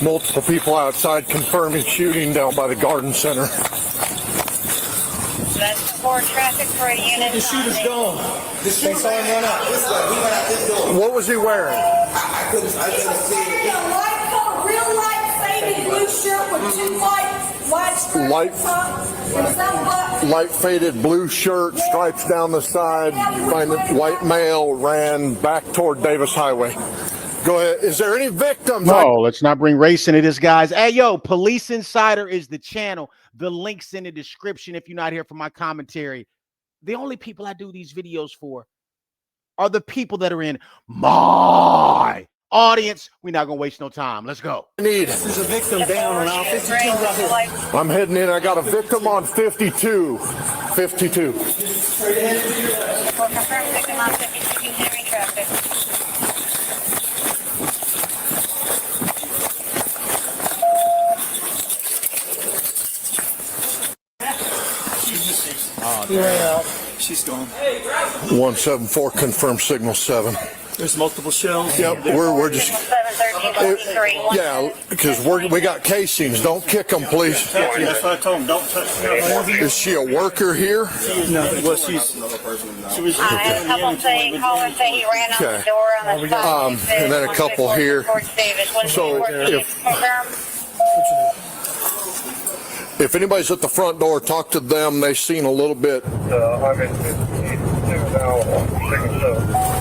Multiple people outside confirming shooting down by the garden center. That's 4 traffic for a unit. The shooter's gone. They saw him run out. This way. He went out this door. What was he wearing? I couldn't see it. A light color, real light faded blue shirt with 2 white stripes Light faded blue shirt, stripes down the side. White male ran back toward Davis Highway. Go ahead. Is there any victims? No, let's not bring race into this, guys. Hey, yo, Police Insider is the channel. The link's in the description if you're not here for my commentary. The only people I do these videos for are the people that are in my audience. We're not going to waste no time. Let's go. This is a victim down on aisle 52 right here. I'm heading in. I got a victim on 52. 52. We'll confirm victim on 52 continuing traffic. She's gone. 174 confirmed signal 7. There's multiple shells. Yep, we're just 713 yeah, because we got casings. Don't kick them, please. That's what I told him. Don't touch her. Is she a worker here? No, well, she was. I had a couple say, callers say he ran out the door on the side. And then a couple here. So if anybody's at the front door, talk to them. They've seen a little bit. I'm in 52 now on signal 7.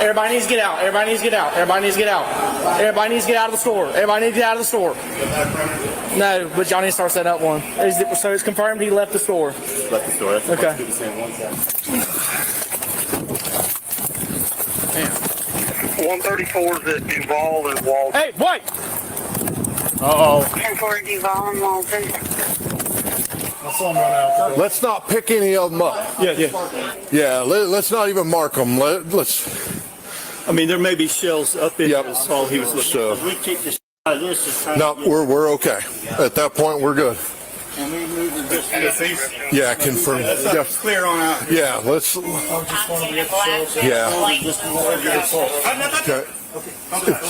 Everybody needs to get out. Everybody needs to get out. Everybody needs to get out. Everybody needs to get out of the store. Everybody needs to get out of the store. No, but y'all need to start setting up one. So it's confirmed he left the store. Left the store. That's okay. The same one side. Damn. 134 is at Duval and Walton. Hey, wait! Uh-oh. 10-4 Duval and Walton. Let's not pick any of them up. Yeah. Let's not even mark them. Let's. I mean, there may be shells up in Yep. this hall. He was looking. So, We keep this out of this. no, we're okay. At that point, we're good. And we move the distance. Yeah, confirm. Yeah, Clear on out. yeah. Let's. Yeah. Okay.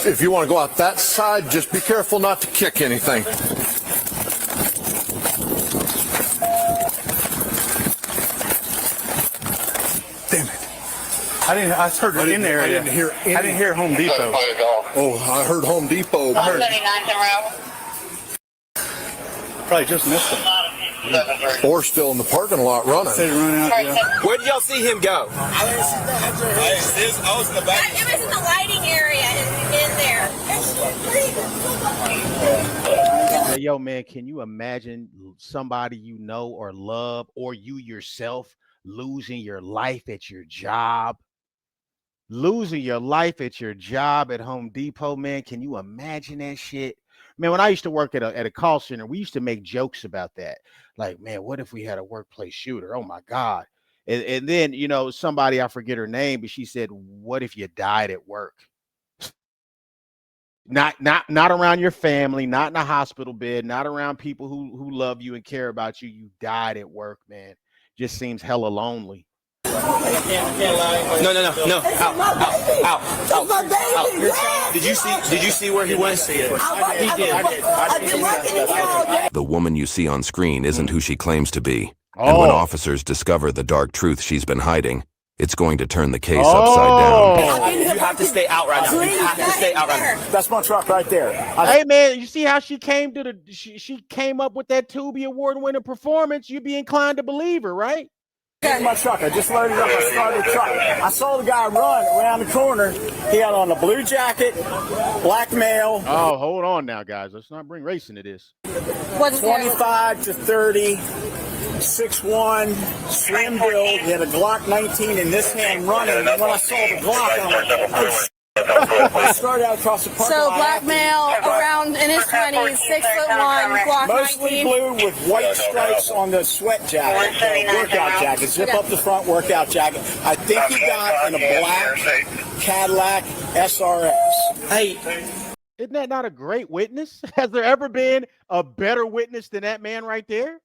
If you want to go out that side, just be careful not to kick anything. Damn it. I heard it in the area. I didn't hear Home Depot. Oh, I heard Home Depot. 179th and Probably just missed him. Or still in the parking lot running. Where did y'all see him go? I was in the back. It was in the lighting area in there. Hey, yo, man, can you imagine somebody you know or love, or you yourself, losing your life at your job? Losing your life at your job at Home Depot, man. Can you imagine that shit? Man, when I used to work at a call center, we used to make jokes about that. Like, man, what if we had a workplace shooter? Oh my God. And then, you know, somebody, I forget her name, but she said, what if you died at work? Not around your family, not in a hospital bed, not around people who love you and care about you. You died at work, man. Just seems hella lonely. No. Out. Did you see where he went? He did. The woman you see on screen isn't who she claims to be. And when officers discover the dark truth she's been hiding, it's going to turn the case upside down. You have to stay out right now. You have to stay out right now. That's my truck right there. Hey, man, you see how she came to she came up with that Tubi Award-winning performance? You'd be inclined to believe her, right? In my truck. I just loaded up. I started the truck. I saw the guy run around the corner. He had on a blue jacket, black male. Oh, hold on now, guys. Let's not bring race into this. 25 to 30, 6'1", slim build. He had a Glock 19 in this hand running. And when I saw the Glock, I'm like, oh, shit. I started out across the parking lot. So black male around in his 20s, 6'1", Glock 19. Mostly blue with white stripes on the sweat jacket, workout jacket. Zip up the front workout jacket. I think he got in a black Cadillac SRX. Hey, isn't that not a great witness? Has there ever been a better witness than that man right there?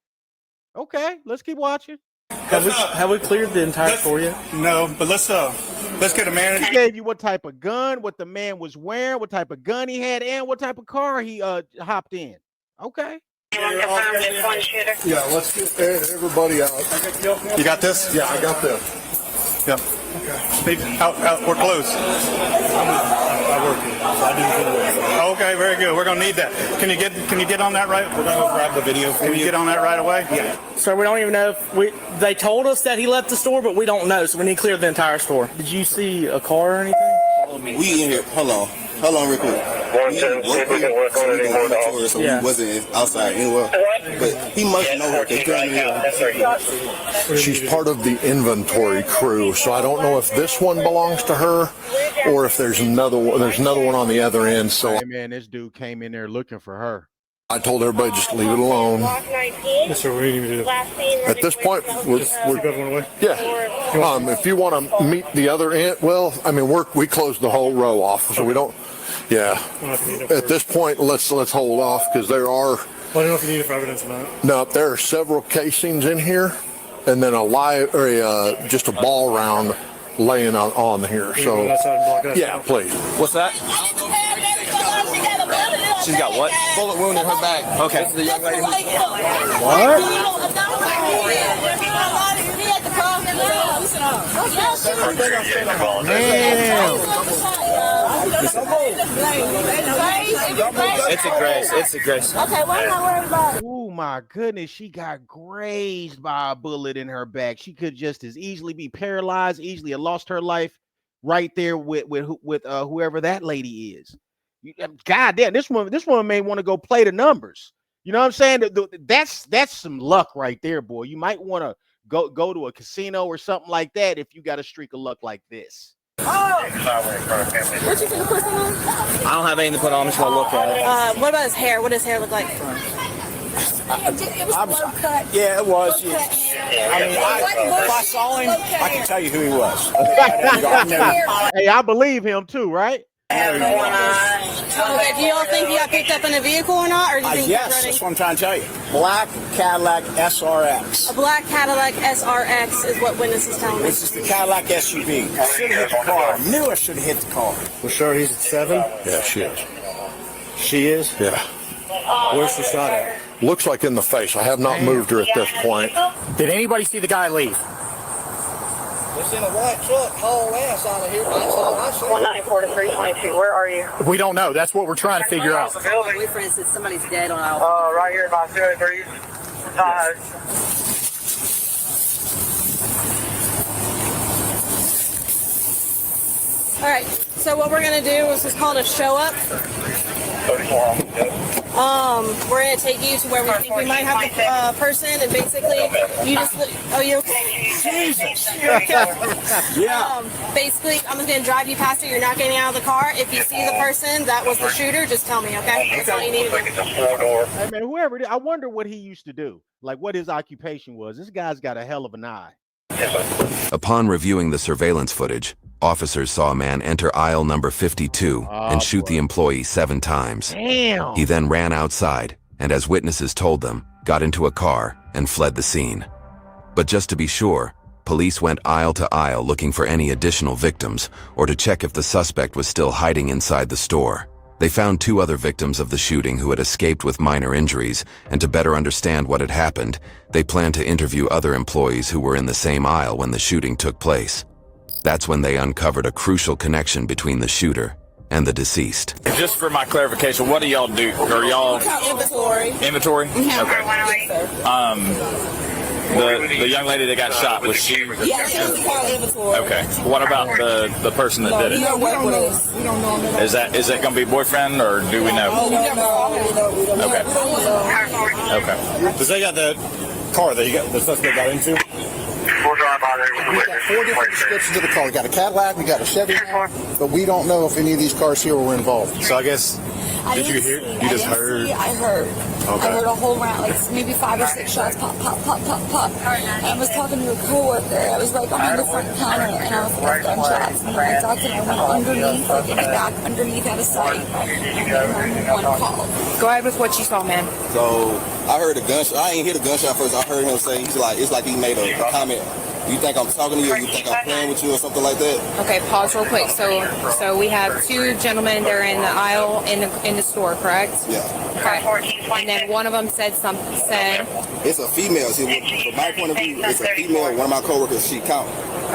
Okay, let's keep watching. Have we cleared the entire store yet? No, but let's get a manager. He gave you what type of gun, what the man was wearing, what type of gun he had, and what type of car he hopped in. Okay. Yeah, let's get everybody out. You got this? Yeah, I got this. Yep. Okay. We're close. I work here. I do video. Okay, very good. We're gonna need that. Can you get on that right? We're gonna go grab the video for Can you get on that right away? Yeah. So we don't even know if they told us that he left the store, but we don't know, so we need to clear the entire store. Did you see a car or anything? We in here. Hold on real quick. So Yeah. we wasn't outside anywhere. But he must know her. She's part of the inventory crew, so I don't know if this one belongs to her or if there's another one. There's another one on the other end. So Hey man, this dude came in there looking for her. I told everybody just leave it alone. Yes, sir. What do you need me to do? At this point, we're yeah. If you want to meet the other end, well, I mean, we closed the whole row off, so we don't. Yeah. At this point, let's hold off because there are. Well, I don't know if you need it for evidence or not. No, there are several casings in here, and then just a ball round laying on here. So yeah, please. What's that? She's got what? Bullet wound in her back. Okay. This is the young lady who... It's a grace. It's a grace. Okay, what am I worried about? Oh my goodness, she got grazed by a bullet in her back. She could just as easily be paralyzed, easily have lost her life right there with whoever that lady is. God damn, this woman may want to go play the numbers. You know what I'm saying? That's some luck right there, boy. You might want to go to a casino or something like that if you got a streak of luck like this. What you gonna put on? I don't have anything to put on. I'm just gonna look at it. What about his hair? What does his hair look like? Yeah, it was. Yeah. I mean, if I saw him, I can tell you who he was. Hey, I believe him too, right? Okay, do y'all think he got picked up in a vehicle or not? Or do you think yes, that's what I'm trying to tell you. Black Cadillac SRX. a black Cadillac SRX is what witnesses telling me. This is the Cadillac SUV. I should have hit the car. I knew I should have hit the car. We're sure he's at 7? Yeah, she is. She is? Yeah. Where's the shot at? Looks like in the face. I have not moved her at this point. Did anybody see the guy leave? It's in a white truck, haul ass out of here. That's all I see. 194322. Where are you? We don't know. That's what we're trying to figure out. We, for instance, somebody's dead on our. Right here by 203. All right. So what we're gonna do is what's called a show up. We're gonna take you to where we think we might have the person, and basically you just. Oh, you okay? Jesus. Yeah. Basically, I'm just gonna drive you past it. You're not getting out of the car. If you see the person that was the shooter, just tell me, okay? That's all you need to do. Hey man, whoever it is, I wonder what he used to do, like what his occupation was. This guy's got a hell of an eye. Upon reviewing the surveillance footage, officers saw a man enter aisle number 52 and shoot the employee 7 times. Damn. He then ran outside and, as witnesses told them, got into a car and fled the scene. But just to be sure, police went aisle to aisle looking for any additional victims or to check if the suspect was still hiding inside the store. They found 2 other victims of the shooting who had escaped with minor injuries, and to better understand what had happened, they planned to interview other employees who were in the same aisle when the shooting took place. That's when they uncovered a crucial connection between the shooter and the deceased. Just for my clarification, what do y'all do? Are y'all Inventory. inventory? Okay. The young lady that got shot, was she? Yeah, she was called inventory. Okay. What about the person that did it? We don't know. We don't know. Is that going to be boyfriend, or do we know? We don't know. Okay. Okay. Because they got the car that the suspect got into. We'll drive by We've got 4 different descriptions of the car. We got a Cadillac, we got a Chevy, but we don't know if any of these cars here were involved. So I guess, did you hear? You just heard? I heard. Okay. I heard a whole round, like maybe 5 or 6 shots, pop, pop, pop, pop, pop. And I was talking to a coworker. I was right behind the front counter, and I was hearing gunshots. And when I talked to him, I went underneath, like in the back, underneath out of sight. And one call. Go ahead with what you saw, man. So I heard a gunshot. I ain't hear the gunshot first. I heard him say, it's like he made a comment. You think I'm talking to you, or you think I'm playing with you, or something like that? Okay, pause real quick. So we have 2 gentlemen. They're in the aisle in the store, correct? Yeah. Okay. And then one of them said It's a female. See, from my point of view, it's a female. One of my coworkers, she count.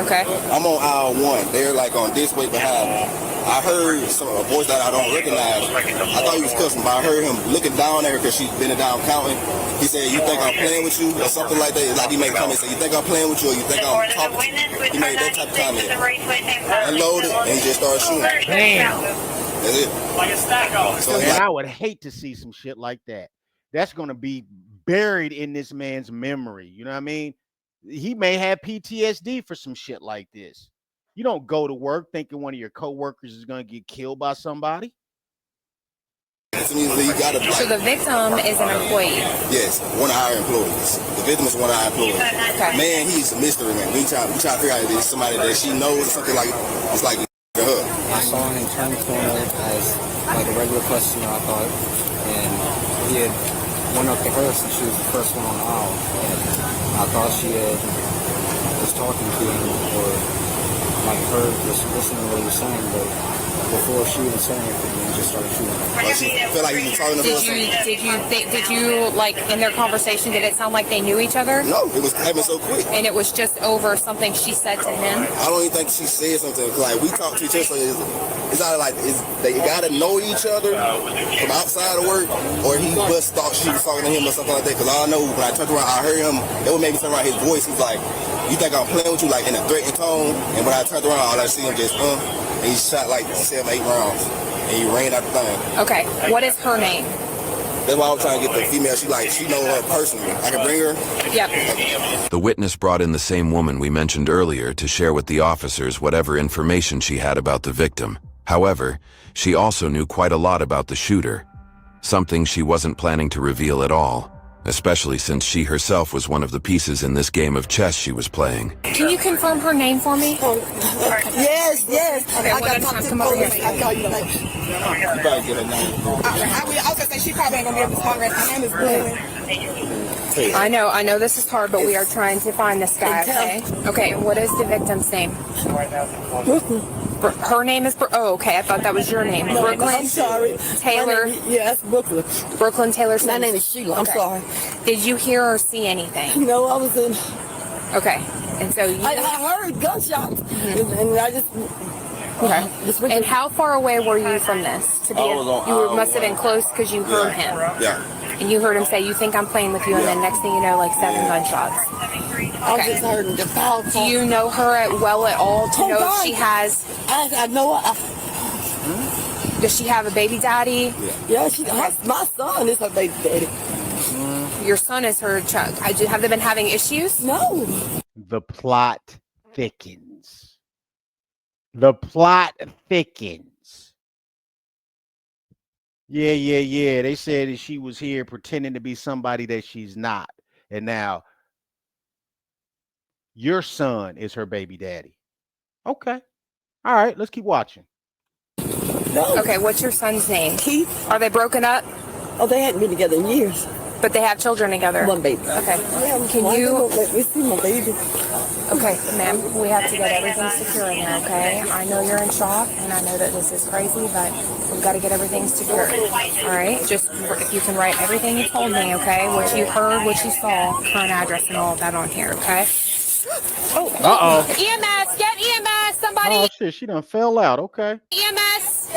Okay. I'm on aisle 1. They're like on this way behind me. I heard a voice that I don't recognize. I thought he was cussing, but I heard him looking down at her because she's been down counting. He said, "You think I'm playing with you?" or something like that. It's like he made comments. Say, "You think I'm playing with you, or you think I'm talking to you?" He made that type of comment. Unloaded and just started shooting. Damn. That's it. So Man, I would hate to see some shit like that. That's gonna be buried in this man's memory. You know what I mean? He may have PTSD for some shit like this. You don't go to work thinking one of your coworkers is gonna get killed by somebody. So the victim is an employee. Yes, one of our employees. The victim is one of our employees. Okay. Man, he's a mystery man. We try to figure out if it's somebody that she knows or something like it's like her. I saw him turn the corner as like a regular customer, I thought, and he had went up to her since she was the first one on the aisle. And I thought she was talking to him or like heard, just listening to what he was saying, but before she even said anything, he just started shooting. Like she felt like he was talking to her. Did you like in their conversation? Did it sound like they knew each other? No, it was happening so quick. And it was just over something she said to him. I don't even think she said something. Like we talk to each other, so it's not like they gotta know each other from outside of work, or he just thought she was talking to him or something like that. Because all I know when I turned around, I heard him. It would make me turn around. His voice was like, "You think I'm playing with you?" Like in a threatening tone. And when I turned around, all I see him just and he shot like 7, 8 rounds, and he ran out the thing. Okay, what is her name? That's why I was trying to get the female. She know her personally. I can bring her. Yep. The witness brought in the same woman we mentioned earlier to share with the officers whatever information she had about the victim. However, she also knew quite a lot about the shooter, something she wasn't planning to reveal at all, especially since she herself was one of the pieces in this game of chess she was playing. Can you confirm her name for me? Yes. Okay, I got to talk to come over here. I call you later. You better get her name. I was going to say, she probably ain't going to be able to respond right. My name is Glenn. I know this is hard, but we are trying to find this guy, okay? Okay, and what is the victim's name? Brooklyn. Her name is, okay, I thought that was your name. No, Brooklyn? I'm sorry. Taylor? Yes, Brooklyn. Brooklyn Taylor? My name is Sheila. I'm sorry. Did you hear or see anything? No, I was in. Okay, and so you... I heard gunshots, and I just... Okay. And how far away were you from this? You must have been close because you heard him. Yeah. And you heard him say, "You think I'm playing with you," and then next thing you know, like 7 gunshots. I just heard him just pow. Do you know her at all to know if she has? I know. Does she have a baby daddy? Yeah, my son is her baby daddy. Your son is her child. Have they been having issues? No. The plot thickens. The plot thickens. Yeah. They said that she was here pretending to be somebody that she's not. And now your son is her baby daddy. Okay. All right, let's keep watching. No. Okay, what's your son's name? Keith. Are they broken up? Oh, they hadn't been together in years. But they have children together. One baby. Okay. Yeah, Can you... Let me see my baby. Okay, ma'am, we have to get everything secure in there, okay? I know you're in shock, and I know that this is crazy, but we've got to get everything secure. All right? Just if you can write everything you told me, okay? What you heard, what you saw, current address, and all of that on here, okay? Oh. Uh-oh. EMS! Get EMS! Somebody! Oh, shit, she done fell out. Okay. EMS!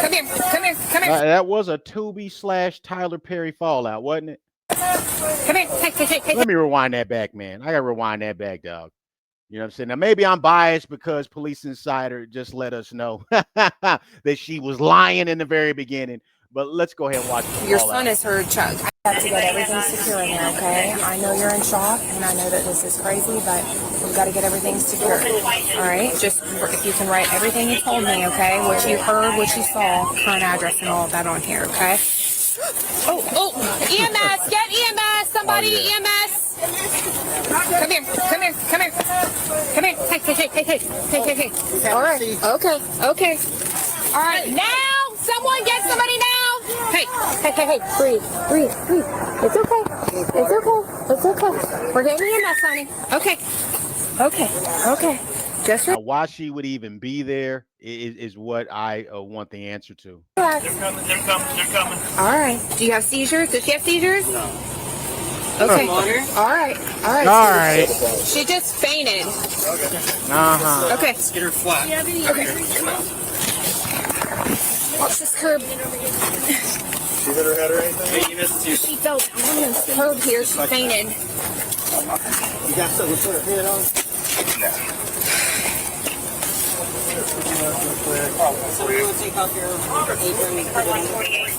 Come here. That was a Tubi/Tyler Perry fallout, wasn't it? Come here. Hey. Let me rewind that back, man. I gotta rewind that back, dog. You know what I'm saying? Now, maybe I'm biased because Police Insider just let us know that she was lying in the very beginning. But let's go ahead and watch it. Your son is her child. I have to get everything secure in there, okay? I know you're in shock, and I know that this is crazy, but we've we've got to get everything secured. All right? Just if you can write everything you told me, okay? What you heard, what you saw, current address, and all of that on here, okay? Oh, EMS, get EMS, somebody, EMS. Come here. Hey. All right, okay. All right, now, someone get somebody now. Hey, breathe. It's okay. We're getting EMS, honey. Okay. Just Now, why she would even be there is what I want the answer to. relax. They're coming. All right. Do you have seizures? Does she have seizures? No. Okay. All right. She just fainted. Okay. Let's get her flat. Okay. Watch this curb. She hit her head or anything? Hey, you missed two. She fell down this curb here. She fainted. You got something to put her head on? So we will take off your apron and put it in.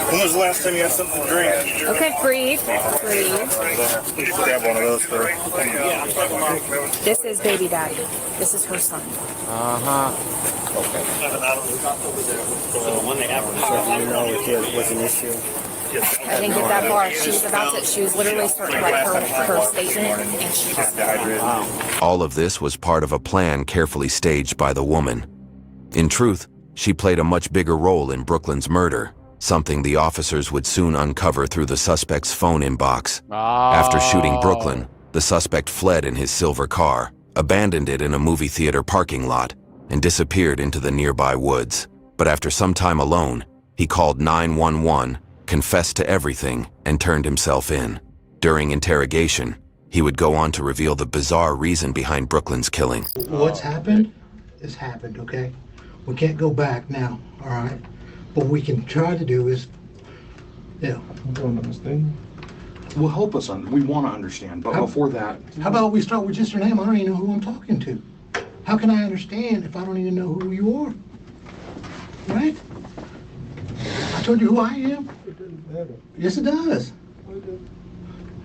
When was the last time you had something to drink? Okay, breathe. Please grab one of those for her. This is baby daddy. This is her son. Okay. When they have her, You know it was an issue. I didn't get that far. She was literally starting to write her statement, and she just. All of this was part of a plan carefully staged by the woman. In truth, she played a much bigger role in Brooklyn's murder, something the officers would soon uncover through the suspect's phone inbox. After shooting Brooklyn, the suspect fled in his silver car, abandoned it in a movie theater parking lot, and disappeared into the nearby woods. But after some time alone, he called 911, confessed to everything, and turned himself in. During interrogation, he would go on to reveal the bizarre reason behind Brooklyn's killing. What's happened is happened, okay? We can't go back now, all right? What we can try to do is, I don't understand. Well, help us. We want to understand, but before that... How about we start with just your name? I don't even know who I'm talking to. How can I understand if I don't even know who you are? Right? I told you who I am. It doesn't matter. Yes, it does.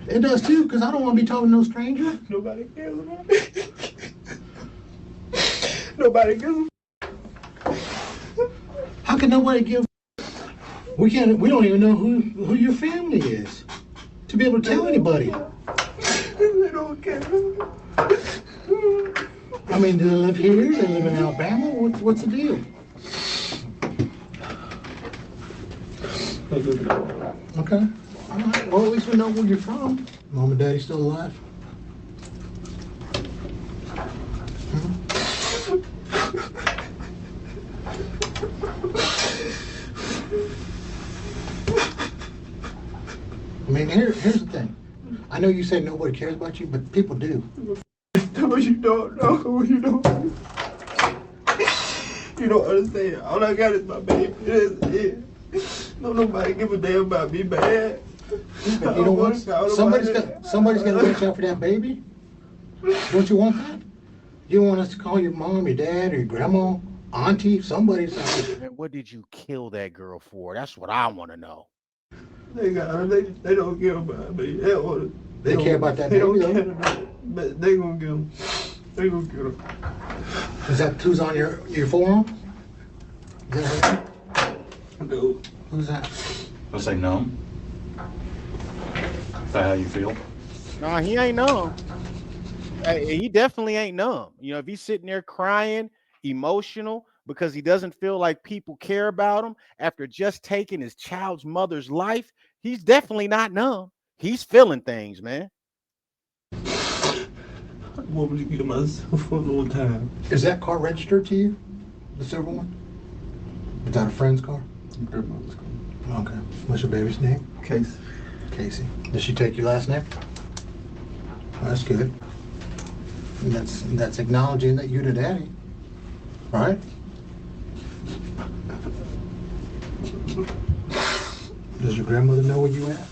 It does too, because I don't want to be talking to no stranger. Nobody cares about me. Nobody gives a... How can nobody give? We don't even know who your family is to be able to tell anybody. They don't care. I mean, do they live here? Do they live in Alabama? What's the deal? Okay. All right. Well, at least we know where you're from. Mom and Daddy still alive? I mean, here's the thing. I know you say nobody cares about you, but people do. But you don't know. You don't understand. All I got is my baby. Don't nobody give a damn about me, man. But you know what? Somebody's got to watch out for that baby. Don't you want that? You want us to call your mom, your dad, or your grandma, auntie, somebody? And what did you kill that girl for? That's what I want to know. They don't care about me. They care about that baby. baby, They though. don't care about it. But they gonna get him. They gonna get him. Is that who's on your forearm? Is that her? No. Who's that? I say no. Is that how you feel? Nah, he ain't numb. He definitely ain't numb. You know, if he's sitting there crying, emotional, because he doesn't feel like people care about him after just taking his child's mother's life, he's definitely not numb. He's feeling things, man. What would you give myself for a little time? Is that car registered to you? The silver one? Is that a friend's car? Grandmother's car. Okay. What's your baby's name? Casey. Casey. Did she take your last name? Oh, that's good. And that's acknowledging that you're the daddy, right? Does your grandmother know where you at?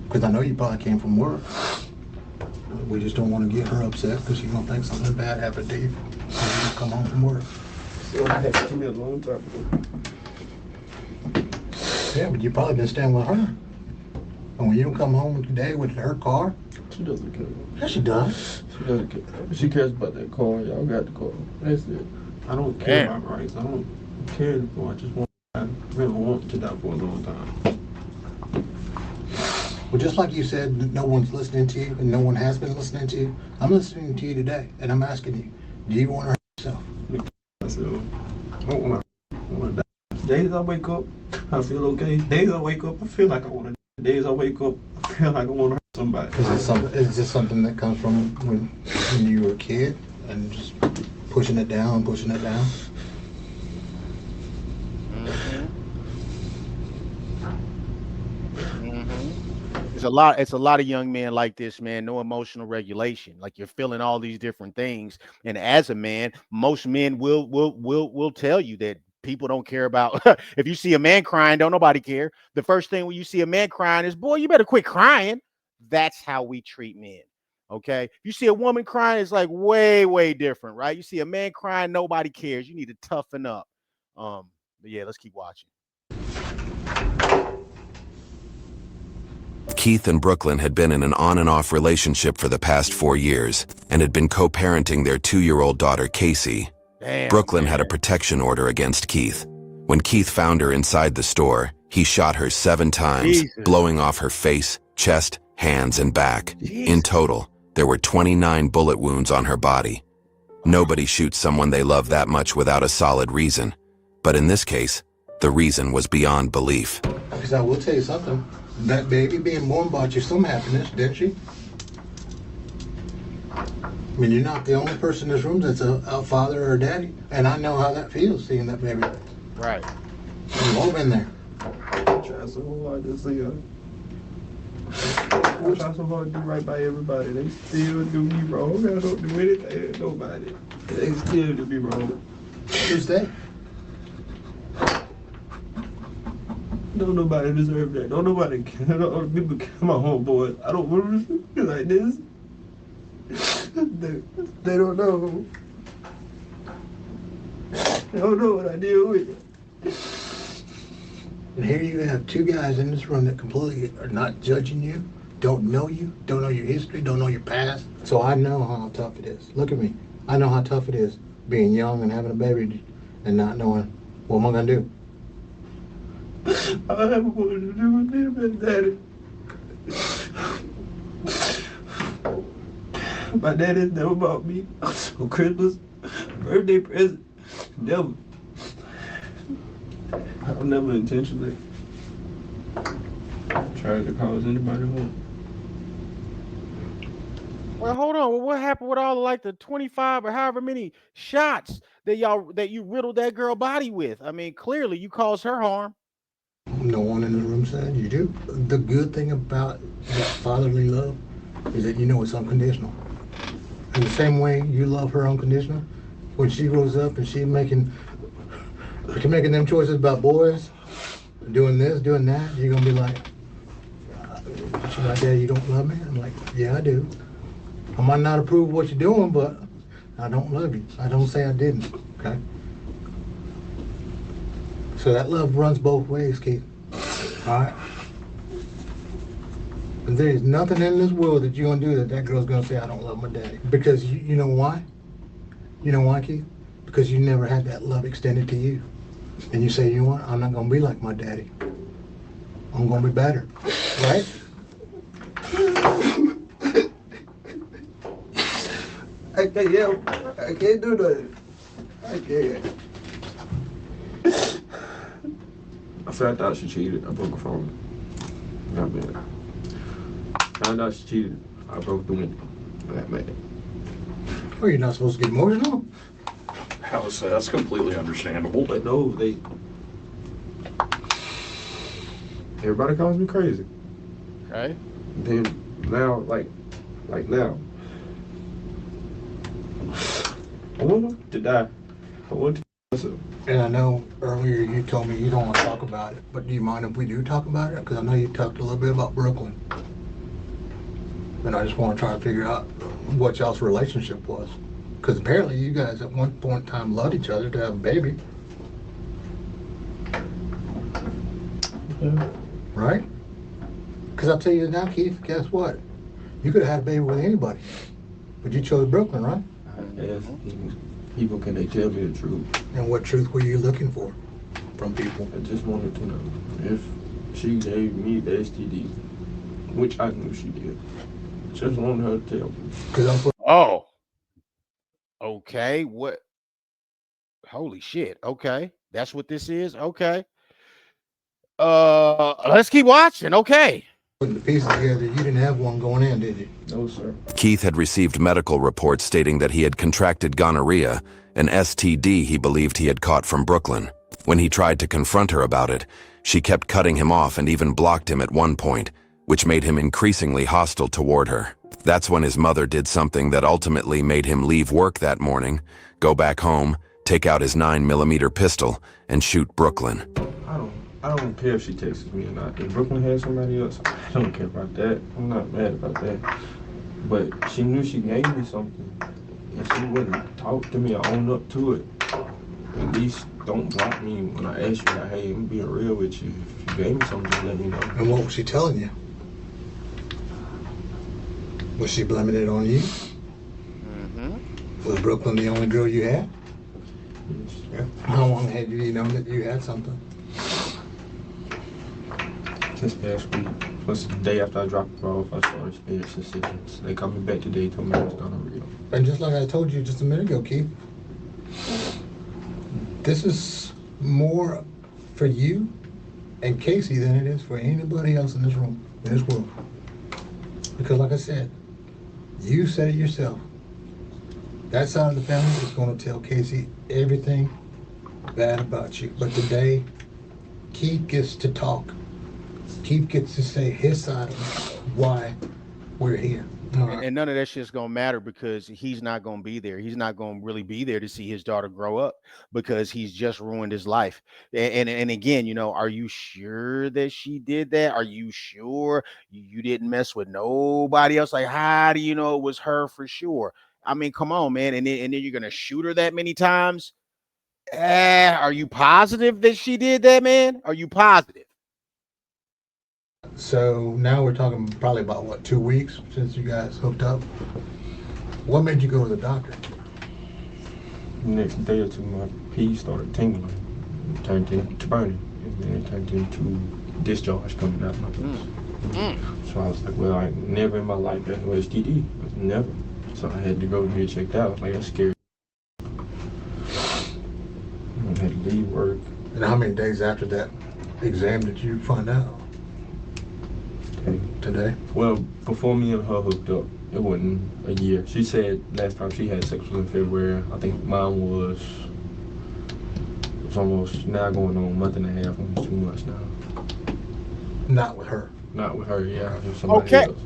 Because I know you probably came from work. We just don't want to get her upset because she's gonna think something bad happened to you when you come home from work. So that happened to me a long time ago. Yeah, but you probably been staying with her. And when you don't come home today with her car, She doesn't care. Yes, she does. She doesn't care. She cares about that car. Y'all got the car. That's it. I don't care about rights. I don't care anymore. I just want. I really want to die for a long time. Well, just like you said, no one's listening to you, and no one has been listening to you. I'm listening to you today, and I'm asking you: do you want to hurt yourself? I want to die. Days I wake up, I feel okay. Days I wake up, I feel like I want to die. Days I wake up, I feel like I want to hurt somebody. Is this something that comes from when you were a kid and just pushing it down, pushing it down? It's a lot of young men like this, man. No emotional regulation. Like you're feeling all these different things. And as a man, most men will tell you that people don't care about if you see a man crying, don't nobody care. The first thing when you see a man crying is, boy, you better quit crying. That's how we treat men. Okay. If you see a woman crying, it's like way different, right? You see a man crying, nobody cares. You need to toughen up. But yeah, let's keep watching. Keith and Brooklyn had been in an on and off relationship for the past 4 years and had been co-parenting their 2-year-old daughter, Casey. Brooklyn had a protection order against Keith. When Keith found her inside the store, he shot her 7 times, blowing off her face, chest, hands, and back. In total, there were 29 bullet wounds on her body. Nobody shoots someone they love that much without a solid reason. But in this case, the reason was beyond belief. Because I will tell you something. That baby being born brought you some happiness, didn't she? I mean, you're not the only person in this room that's a father or a daddy. And I know how that feels, seeing that baby. Right. We've all been there. I try so hard to see her. I try so hard to do right by everybody. They still do me wrong. I don't do anything to nobody. They still do me wrong. Who's they? Don't nobody deserve that. Don't nobody care. Don't people care. My homeboys. I don't want to be like this. They don't know. They don't know what I deal with. And here you have 2 guys in this room that completely are not judging you, don't know your history, don't know your past. So I know how tough it is. Look at me. I know how tough it is being young and having a baby and not knowing, what am I going to do? I have wanted to do with them and daddy. My daddy never bought me a Christmas, birthday present. Never. I've never intentionally tried to cause anybody harm. Well, hold on. Well, what happened with all like the 25 or however many shots that you riddled that girl body with? I mean, clearly you caused her harm. No one in the room said you do. The good thing about this fatherly love is that you know it's unconditional. In the same way you love her unconditional, when she grows up and she's making them choices about boys, doing this, doing that, you're gonna be like, she's like, Dad, you don't love me? I'm like, yeah, I do. I might not approve of what you're doing, but I don't love you. I don't say I didn't, okay? So that love runs both ways, Keith. All right? And there is nothing in this world that you're going to do that girl's going to say, I don't love my daddy. Because you know why? You know why, Keith? Because you never had that love extended to you. And you say, you know what? I'm not going to be like my daddy. I'm going to be better. Right? I can't do that. I can't. I found out she cheated. I broke her phone. Got mad. Found out she cheated. I broke the window. I got mad. Well, you're not supposed to get emotional. That's completely understandable. But no, everybody calls me crazy. Okay. Then now, like now, I want to die. I want to kill myself. And I know earlier you told me you don't want to talk about it, but do you mind if we do talk about it? Because I know you talked a little bit about Brooklyn. And I just want to try to figure out what y'all's relationship was. Because apparently you guys at one point in time loved each other to have a baby. Yeah. Right? Because I'll tell you now, Keith, guess what? You could have had a baby with anybody, but you chose Brooklyn, right? I asked people, can they tell me the truth? And what truth were you looking for from people? I just wanted to know if she gave me the STD, which I knew she did. Just wanted her to tell me. Oh, okay. What? Holy shit. Okay, that's what this is. Okay. Let's keep watching. Okay. Putting the pieces together, you didn't have one going in, did you? No, sir. Keith had received medical reports stating that he had contracted gonorrhea, an STD he believed he had caught from Brooklyn. When he tried to confront her about it, she kept cutting him off and even blocked him at one point, which made him increasingly hostile toward her. That's when his mother did something that ultimately made him leave work that morning, go back home, take out his 9mm pistol, and shoot Brooklyn. I don't care if she texts me or not. If Brooklyn has somebody else, I don't care about that. I'm not mad about that. But she knew she gave me something, and she wouldn't talk to me or own up to it. At least don't block me when I ask you, like, hey, I'm being real with you. If you gave me something, just let me know. And what was she telling you? Was she blaming it on you? Was Brooklyn the only girl you had? Yeah. How long had you known that you had something? This past week was the day after I dropped her off. I started experiencing symptoms. They called me back today, told me I was gonorrhea. And just like I told you just a minute ago, Keith, this is more for you and Casey than it is for anybody else in this room, in this world. Because like I said, you said it yourself. That side of the family is going to tell Casey everything bad about you. But today, Keith gets to talk. Keith gets to say his side of why we're here. And none of that shit's gonna matter because he's not gonna be there. He's not gonna really be there to see his daughter grow up because he's just ruined his life. And again, you know, are you sure that she did that? Are you sure you didn't mess with nobody else? Like, how do you know it was her for sure? I mean, come on, man. And then you're gonna shoot her that many times. Are you positive that she did that, man? Are you positive? So now we're talking probably about, what, 2 weeks since you guys hooked up? What made you go to the doctor? The next day or two, my pee started tingling. It turned into burning. And then it turned into discharge coming out of my pee. So I was like, well, I never in my life had no STD. Never. So I had to go and get checked out. Like, that's scary. I had to leave work. And how many days after that exam did you find out? Today? Well, before me and her hooked up, it wasn't a year. She said last time she had sex was in February. I think mine was almost now going on a month and a half, almost 2 months now. Not with her. Not with her, yeah. With somebody Okay. else.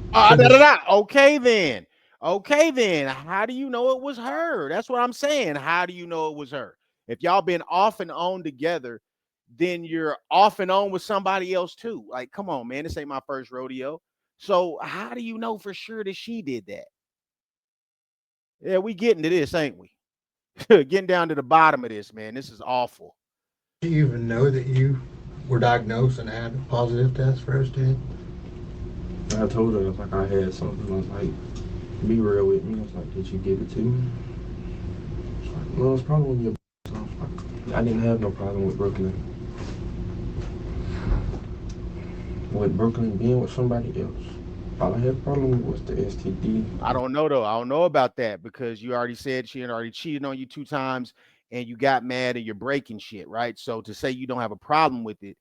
Okay then. Okay then. How do you know it was her? That's what I'm saying. How do you know it was her? If y'all been off and on together, then you're off and on with somebody else too. Like, come on, man. This ain't my first rodeo. So how do you know for sure that she did that? Yeah, we getting to this, ain't we? Getting down to the bottom of this, man. This is awful. Do you even know that you were diagnosed and had a positive test for STD? I told her, like, I had something. I was like, be real with me. I was like, did you give it to me? She was like, well, it's probably when you're. I didn't have no problem with Brooklyn. With Brooklyn being with somebody else. All I had a problem with was the STD. I don't know though. I don't know about that because you already said she had already cheated on you 2 times and you got mad and you're breaking shit, right? So to say you don't have a problem with it,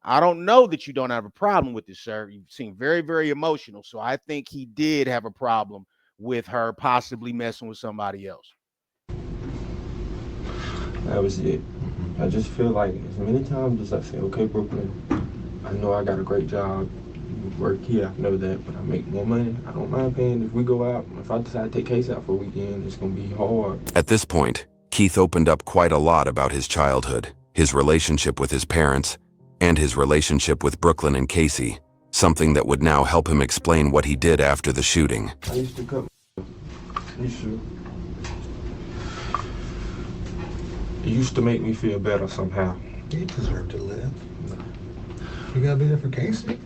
I don't know that you don't have a problem with it, sir. You seem very, very emotional. So I think he did have a problem with her possibly messing with somebody else. That was it. I just feel like as many times as I say, okay, Brooklyn, I know I got a great job. You work here, I know that, but I make more money. I don't mind paying if we go out. If I decide to take Case out for a weekend, it's going to be hard. At this point, Keith opened up quite a lot about his childhood, his relationship with his parents, and his relationship with Brooklyn and Casey, something that would now help him explain what he did after the shooting. I used to cut. It used to make me feel better somehow. You deserve to live. You gotta be there for Casey.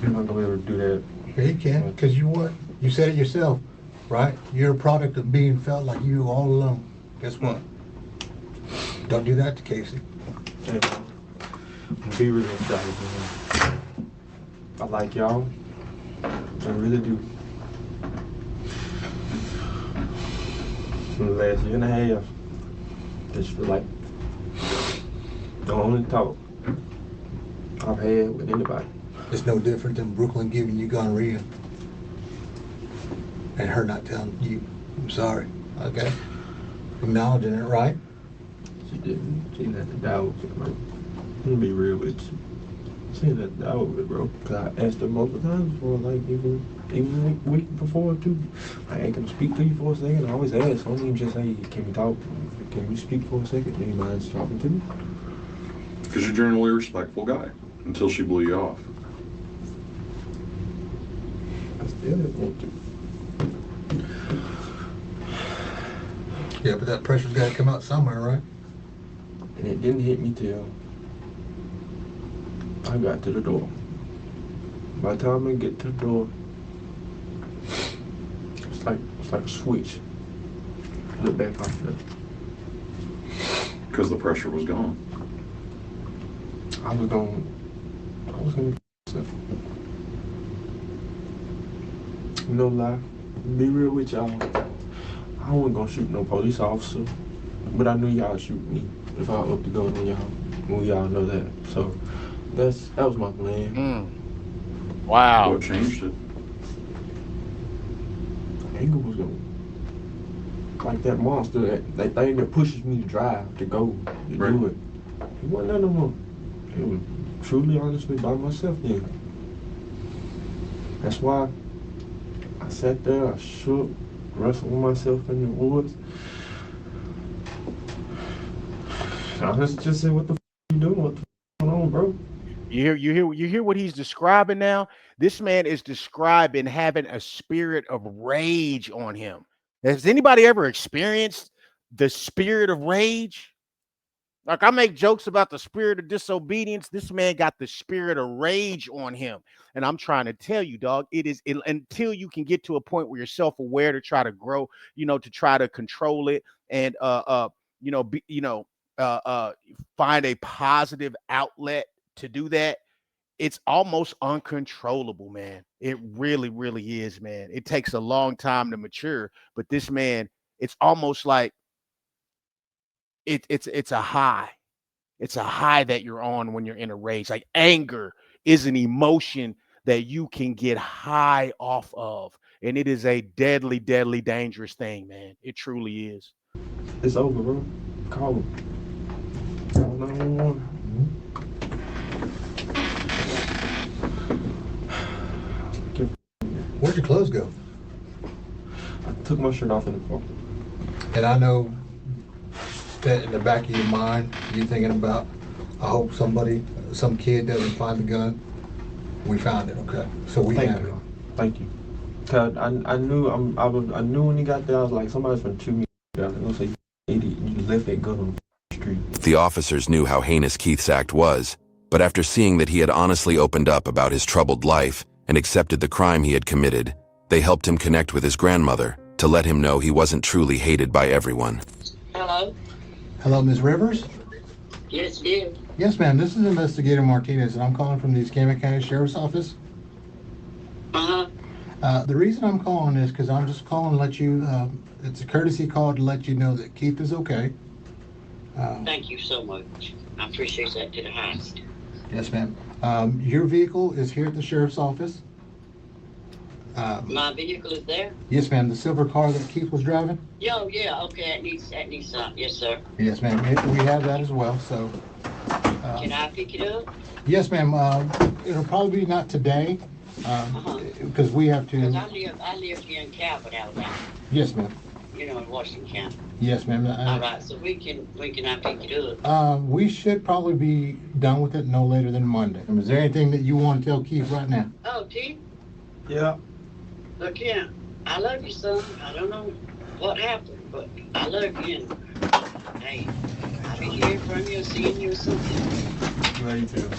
You're not gonna be able to do that. Yeah, you can, because you said it yourself, right? You're a product of being felt like you all alone. Guess what? Don't do that to Casey. Hey, be real excited, man. I like y'all. I really do. For the last year and a half, just feel like the only talk I've had with anybody. It's no different than Brooklyn giving you gonorrhea and her not telling you, I'm sorry, okay? Acknowledging it, right? She didn't. She let the doubt. Like, let me be real with you. She let the doubt with it, bro. Cause I asked her multiple times before, like even a week before too. I ain't gonna speak to you for a second. I always ask. I don't even just say, can we talk? Can we speak for a second? Do you mind talking to me? Because you're generally a respectful guy until she blew you off. I still didn't want to. Yeah, but that pressure's got to come out somewhere, right? And it didn't hit me till I got to the door. By the time I get to the door, it's like a switch. Look back off there. Because the pressure was gone. I was gonna no lie, be real with y'all. I wasn't gonna shoot no police officer, but I knew y'all shoot me if I up to go to y'all. Well, y'all know that. So that was my plan. Wow. What changed it? Anger was gonna, like that monster, that thing that pushes me to drive, to go, to do it. It wasn't that no more. It was truly, honestly, by myself then. That's why I sat there, I shook, wrestled with myself in the woods. I just said, what the f you doing? What the f going on, bro? You hear what he's describing now? This man is describing having a spirit of rage on him. Has anybody ever experienced the spirit of rage? Like, I make jokes about the spirit of disobedience. This man got the spirit of rage on him. And I'm trying to tell you, dog, until you can get to a point where you're self-aware to try to grow, to try to control it and find a positive outlet to do that. It's almost uncontrollable, man. It really, really is, man. It takes a long time to mature, but this man, it's almost like it's a high. It's a high that you're on when you're in a rage. Like, anger is an emotion that you can get high off of. And it is a deadly, deadly, dangerous thing, man. It truly is. It's over, bro. Call him. Call 911. Where'd your clothes go? I took my shirt off in the car. And I know that in the back of your mind, you're thinking about, I hope some kid doesn't find the gun. We found it, okay? So we have it. Thank you. Cause I knew I knew when he got there, I was like, somebody's gonna shoot me down. They're gonna say, idiot, you left that gun on the street. The officers knew how heinous Keith's act was, but after seeing that he had honestly opened up about his troubled life and accepted the crime he had committed, they helped him connect with his grandmother to let him know he wasn't truly hated by everyone. Hello? Hello, Ms. Rivers? Yes, dear. Yes, ma'am. This is Investigator Martinez, and I'm calling from the Escambia County Sheriff's Office. Uh-huh. The reason I'm calling is because I'm just calling to let you, it's a courtesy call to let you know that Keith is okay. Thank you so much. I appreciate that to the highest. Yes, ma'am. Your vehicle is here at the Sheriff's Office. My vehicle is there? Yes, ma'am. The silver car that Keith was driving? Yeah, okay, that needs some. Yes, sir. Yes, ma'am. We have that as well, so. Can I pick it up? Yes, ma'am. It'll probably be not today, because we have to. Because I live here in Calvert, Alabama. Yes, ma'am. In Washington County. Yes, ma'am. All right, so when can I pick it up? We should probably be done with it no later than Monday. Is there anything that you want to tell Keith right now? Oh, Keith? Yeah. Look here, I love you, son. I don't know what happened, but I love you. And, hey, I'll be hearing from you, seeing you or something. Love you too.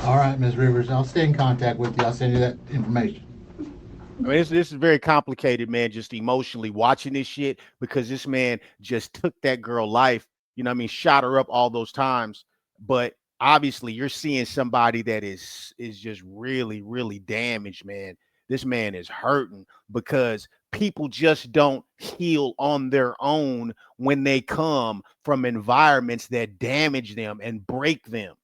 All right, Ms. Rivers, I'll stay in contact with you. I'll send you that information. I mean, this is very complicated, man, just emotionally watching this shit, because this man just took that girl life, you know what I mean, shot her up all those times. But obviously you're seeing somebody that is just really, really damaged, man. This man is hurting because people just don't heal on their own when they come from environments that damage them and break them.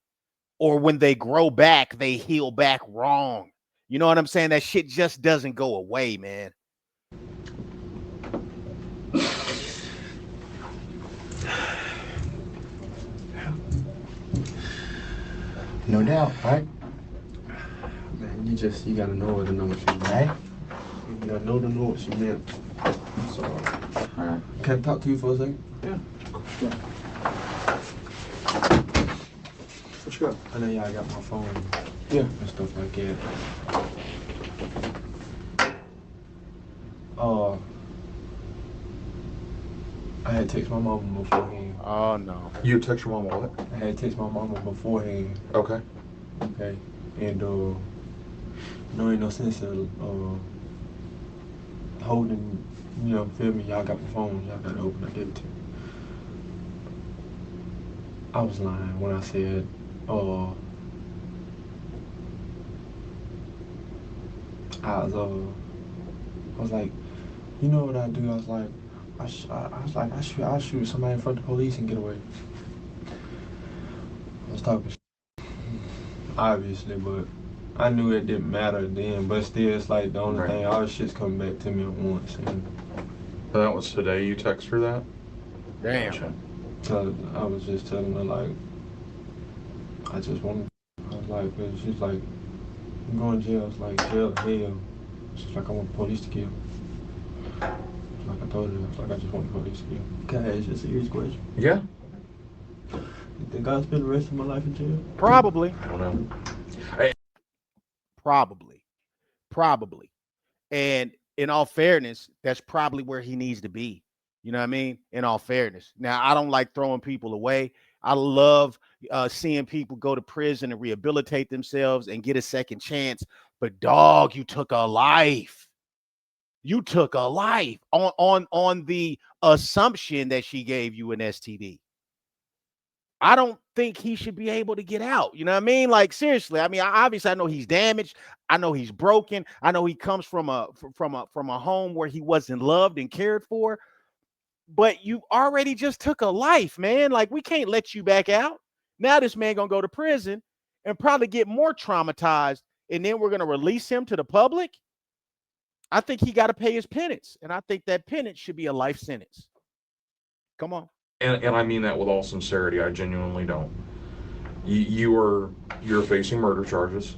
Or when they grow back, they heal back wrong. You know what I'm saying? That shit just doesn't go away, man. No doubt, right? Man, you gotta know what to know what she meant. Right? You gotta know what she meant. So, alright. Can I talk to you for a second? Yeah. What you got? I know y'all got my phone. Yeah. And stuff like that. I had text my mama beforehand. Oh no. You text your mama what? I had text my mama beforehand. Okay. Okay. And no ain't no sense of holding, you know, feel me, y'all got my phone, y'all gotta open it, give it to me. I was lying when I said, I was like, you know what I do? I was like, I'll shoot somebody in front of the police and get away. I was talking obviously, but I knew it didn't matter then, but still, it's like the only thing, all this shit's coming back to me at once. And that was today you text her that? Damn. So I was just telling her, like, I was like, she's like, I'm going to jail. I was like, jail to hell. She's like, I want the police to kill. Like I told her, I was like, I just want the police to kill. Can I ask you a serious question? Yeah. You think I'll spend the rest of my life in jail? Probably. I don't know. Probably. And in all fairness, that's probably where he needs to be. You know what I mean? In all fairness. Now, I don't like throwing people away. I love seeing people go to prison and rehabilitate themselves and get a second chance. But dog, you took a life. You took a life on the assumption that she gave you an STD. I don't think he should be able to get out. You know what I mean? Like, seriously. I mean, obviously I know he's damaged. I know he's broken. I know he comes from a home where he wasn't loved and cared for. But you already just took a life, man. Like, we can't let you back out. Now this man gonna go to prison and probably get more traumatized, and then we're gonna release him to the public. I think he got to pay his penance, and I think that penance should be a life sentence. Come on. And I mean that with all sincerity. I genuinely don't. You're facing murder charges.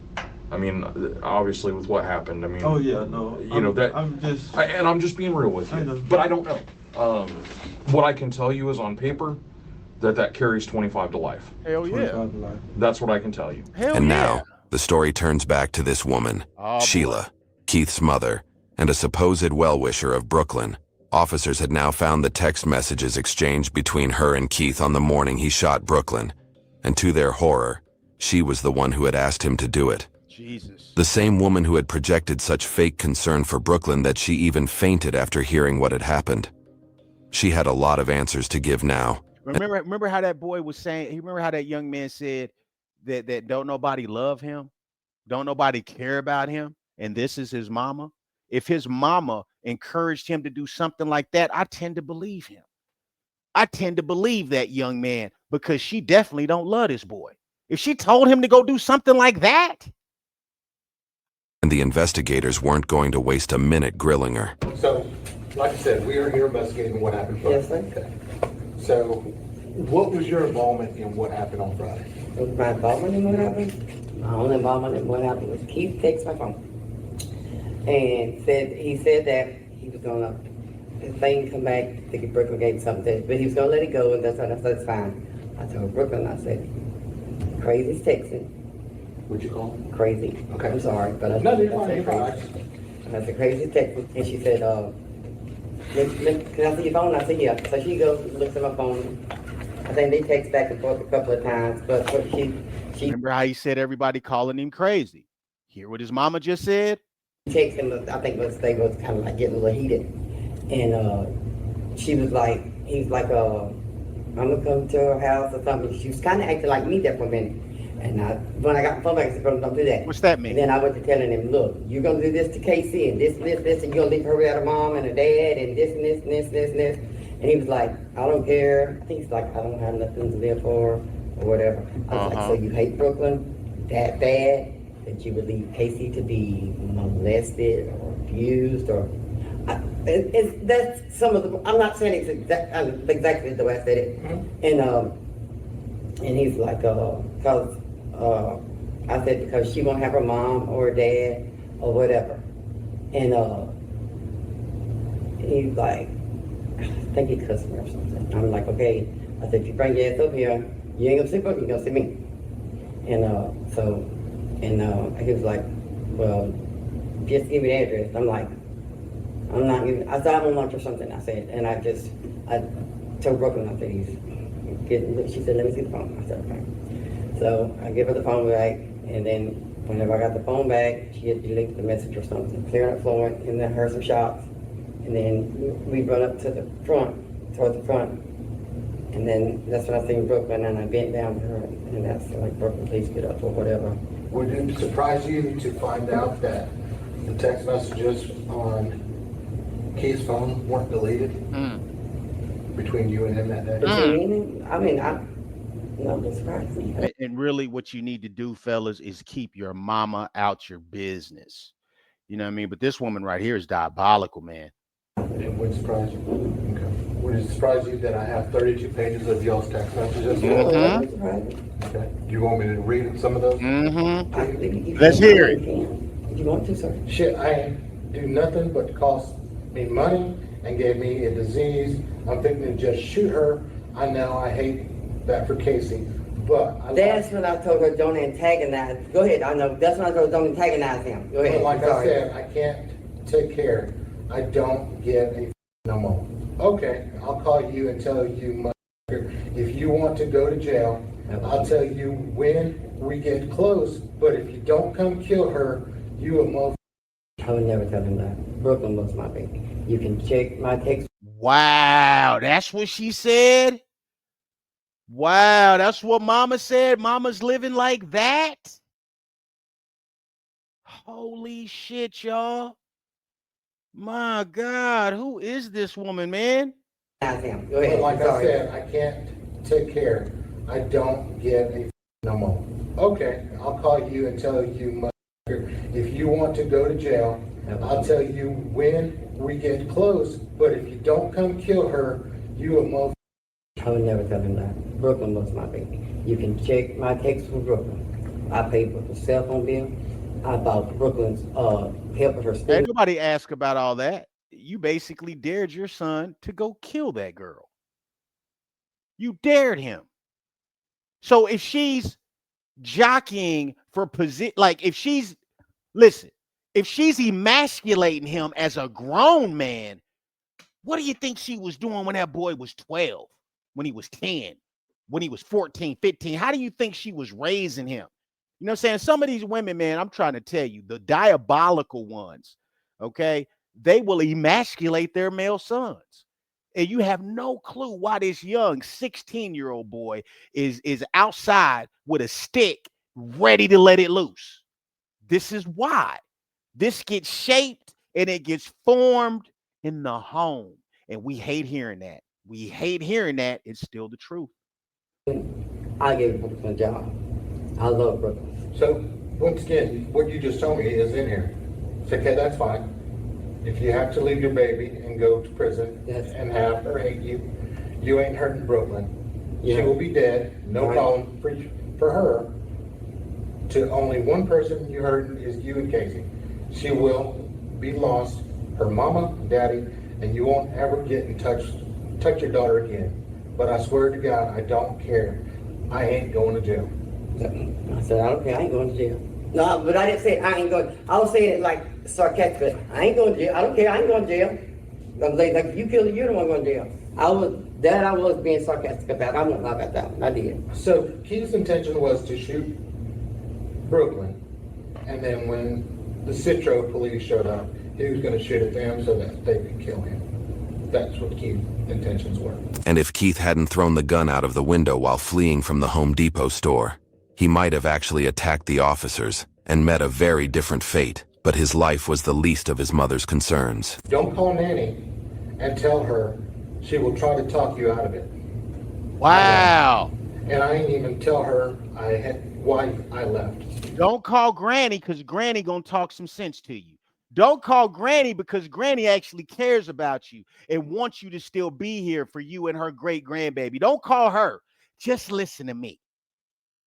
I mean, obviously with what happened. I mean, oh yeah, no. I'm just being real with you. But I don't know. What I can tell you is on paper that carries 25 to life. Hell yeah. That's what I can tell you. Now the story turns back to this woman, Sheila, Keith's mother, and a supposed well-wisher of Brooklyn. Officers had now found the text messages exchanged between her and Keith on the morning he shot Brooklyn. And to their horror, she was the one who had asked him to do it. Jesus. The same woman who had projected such fake concern for Brooklyn that she even fainted after hearing what had happened. She had a lot of answers to give now. Remember how that boy was saying, remember how that young man said that don't nobody love him? Don't nobody care about him? And this is his mama? If his mama encouraged him to do something like that, I tend to believe him. I tend to believe that young man, because she definitely don't love this boy. If she told him to go do something like that. And the investigators weren't going to waste a minute grilling her. So, like I said, we are here investigating what happened Friday. Yes, sir. So, what was your involvement in what happened on Friday? My involvement in what happened? My only involvement in what happened was Keith texted my phone. And he said that he was gonna, his thing come back, I think Brooklyn gave him something, but he was gonna let it go, and that's fine. I told Brooklyn, I said, crazy's texting. What'd you call him? Crazy. Okay. I'm sorry, but I said crazy. And I said, crazy's texting, and she said, can I see your phone? I said, yeah. So she goes and looks at my phone. I think they text back and forth a couple of times, but Remember how he said everybody calling him crazy? Hear what his mama just said? Text him, I think they was kind of like getting a little heated. And she was like, he was like, I'm gonna come to her house or something. She was kind of acting like me there for a minute. And when I got the phone back, I said, don't do that. What's that mean? And then I went to telling him, look, you're gonna do this to Casey and this, and you're gonna leave her without a mom and a dad and this and this and this and this and this. And he was like, I don't care. I think he's like, I don't have nothing to live for or whatever. I was like, so you hate Brooklyn that bad that you would leave Casey to be molested or abused or that's some of the. I'm not saying it's exactly the way I said it. Mm-hmm. And he's like, because I said because she won't have her mom or her dad or whatever. And he's like, I think he cussed me or something. I'm like, okay. I said, if you bring your ass up here, you ain't gonna see Brooklyn, you're gonna see me. And he was like, well, just give me the address. I'm like, I'm not giving, I said, I'm on lunch or something, I said, and I told Brooklyn, I said, she said, let me see the phone. I said, okay. So I give her the phone back, and then whenever I got the phone back, she had deleted the message or something, clearing up Florence, and then heard some shots, and then we run up to the front, towards the front, and then that's when I seen Brooklyn, and I bent down to her, and that's like, Brooklyn, please get up or whatever. Would it surprise you to find out that the text messages on Keith's phone weren't deleted between you and him that day? I mean, no, it's surprising. And really what you need to do, fellas, is keep your mama out your business. You know what I mean? But this woman right here is diabolical, man. It would surprise you. Okay. Would it surprise you that I have 32 pages of y'all's text messages? Mm-hmm. Okay. Do you want me to read some of those? Mm-hmm. Let's hear it. You want to, sir? Shit, I do nothing but cost me money and gave me a disease. I'm thinking to just shoot her. I know I hate that for Casey, but that's when I told her don't antagonize. Go ahead. I know. That's when I told her don't antagonize him. Go ahead. Like I said, I can't take care. I don't give a no more. Okay, I'll call you and tell you, if you want to go to jail, I'll tell you when we get close. But if you don't come kill her, you a motherfucker. I would never tell him that. Brooklyn was my baby. You can check my text. Wow, that's what she said? Wow, that's what mama said? Mama's living like that? Holy shit, y'all. My God, who is this woman, man? Go ahead. Like I said, I can't take care. I don't give a no more. Okay, I'll call you and tell you, if you want to go to jail, I'll tell you when we get close. But if you don't come kill her, you a motherfucker. I would never tell him that. Brooklyn was my baby. You can check my text from Brooklyn. I paid for the cell phone bill. I bought Brooklyn's help with her school. Ain't nobody asked about all that. You basically dared your son to go kill that girl. You dared him. So if she's jockeying for position, like if she's emasculating him as a grown man, what do you think she was doing when that boy was 12, when he was 10, when he was 14, 15? How do you think she was raising him? You know what I'm saying? Some of these women, man, I'm trying to tell you, the diabolical ones, okay, they will emasculate their male sons. And you have no clue why this young 16-year-old boy is outside with a stick ready to let it loose. This is why. This gets shaped and it gets formed in the home. And we hate hearing that. We hate hearing that. It's still the truth. I gave Brooklyn a job. I love Brooklyn. So, once again, what you just told me is in here. It's okay, that's fine. If you have to leave your baby and go to prison and have her hate you, you ain't hurting Brooklyn. Yeah. She will be dead, no problem for her. To only one person you hurting is you and Casey. She will be lost, her mama, daddy, and you won't ever get in touch your daughter again. But I swear to God, I don't care. I ain't going to jail. I said, I don't care, I ain't going to jail. No, but I didn't say I ain't going. I was saying it like sarcastically. I ain't going to jail. I don't care, I ain't going to jail. I'm like if you kill her, you're the one going to jail. I was being sarcastic about it. I won't lie about that one. I did. So Keith's intention was to shoot Brooklyn. And then when the Citro police showed up, he was going to shoot at them so that they could kill him. That's what Keith's intentions were. And if Keith hadn't thrown the gun out of the window while fleeing from the Home Depot store, he might have actually attacked the officers and met a very different fate, but his life was the least of his mother's concerns. Don't call Nanny and tell her she will try to talk you out of it. Wow. And I didn't even tell her why I left. Don't call Granny, because Granny gonna talk some sense to you. Don't call Granny, because Granny actually cares about you and wants you to still be here for you and her great grandbaby. Don't call her. Just listen to me.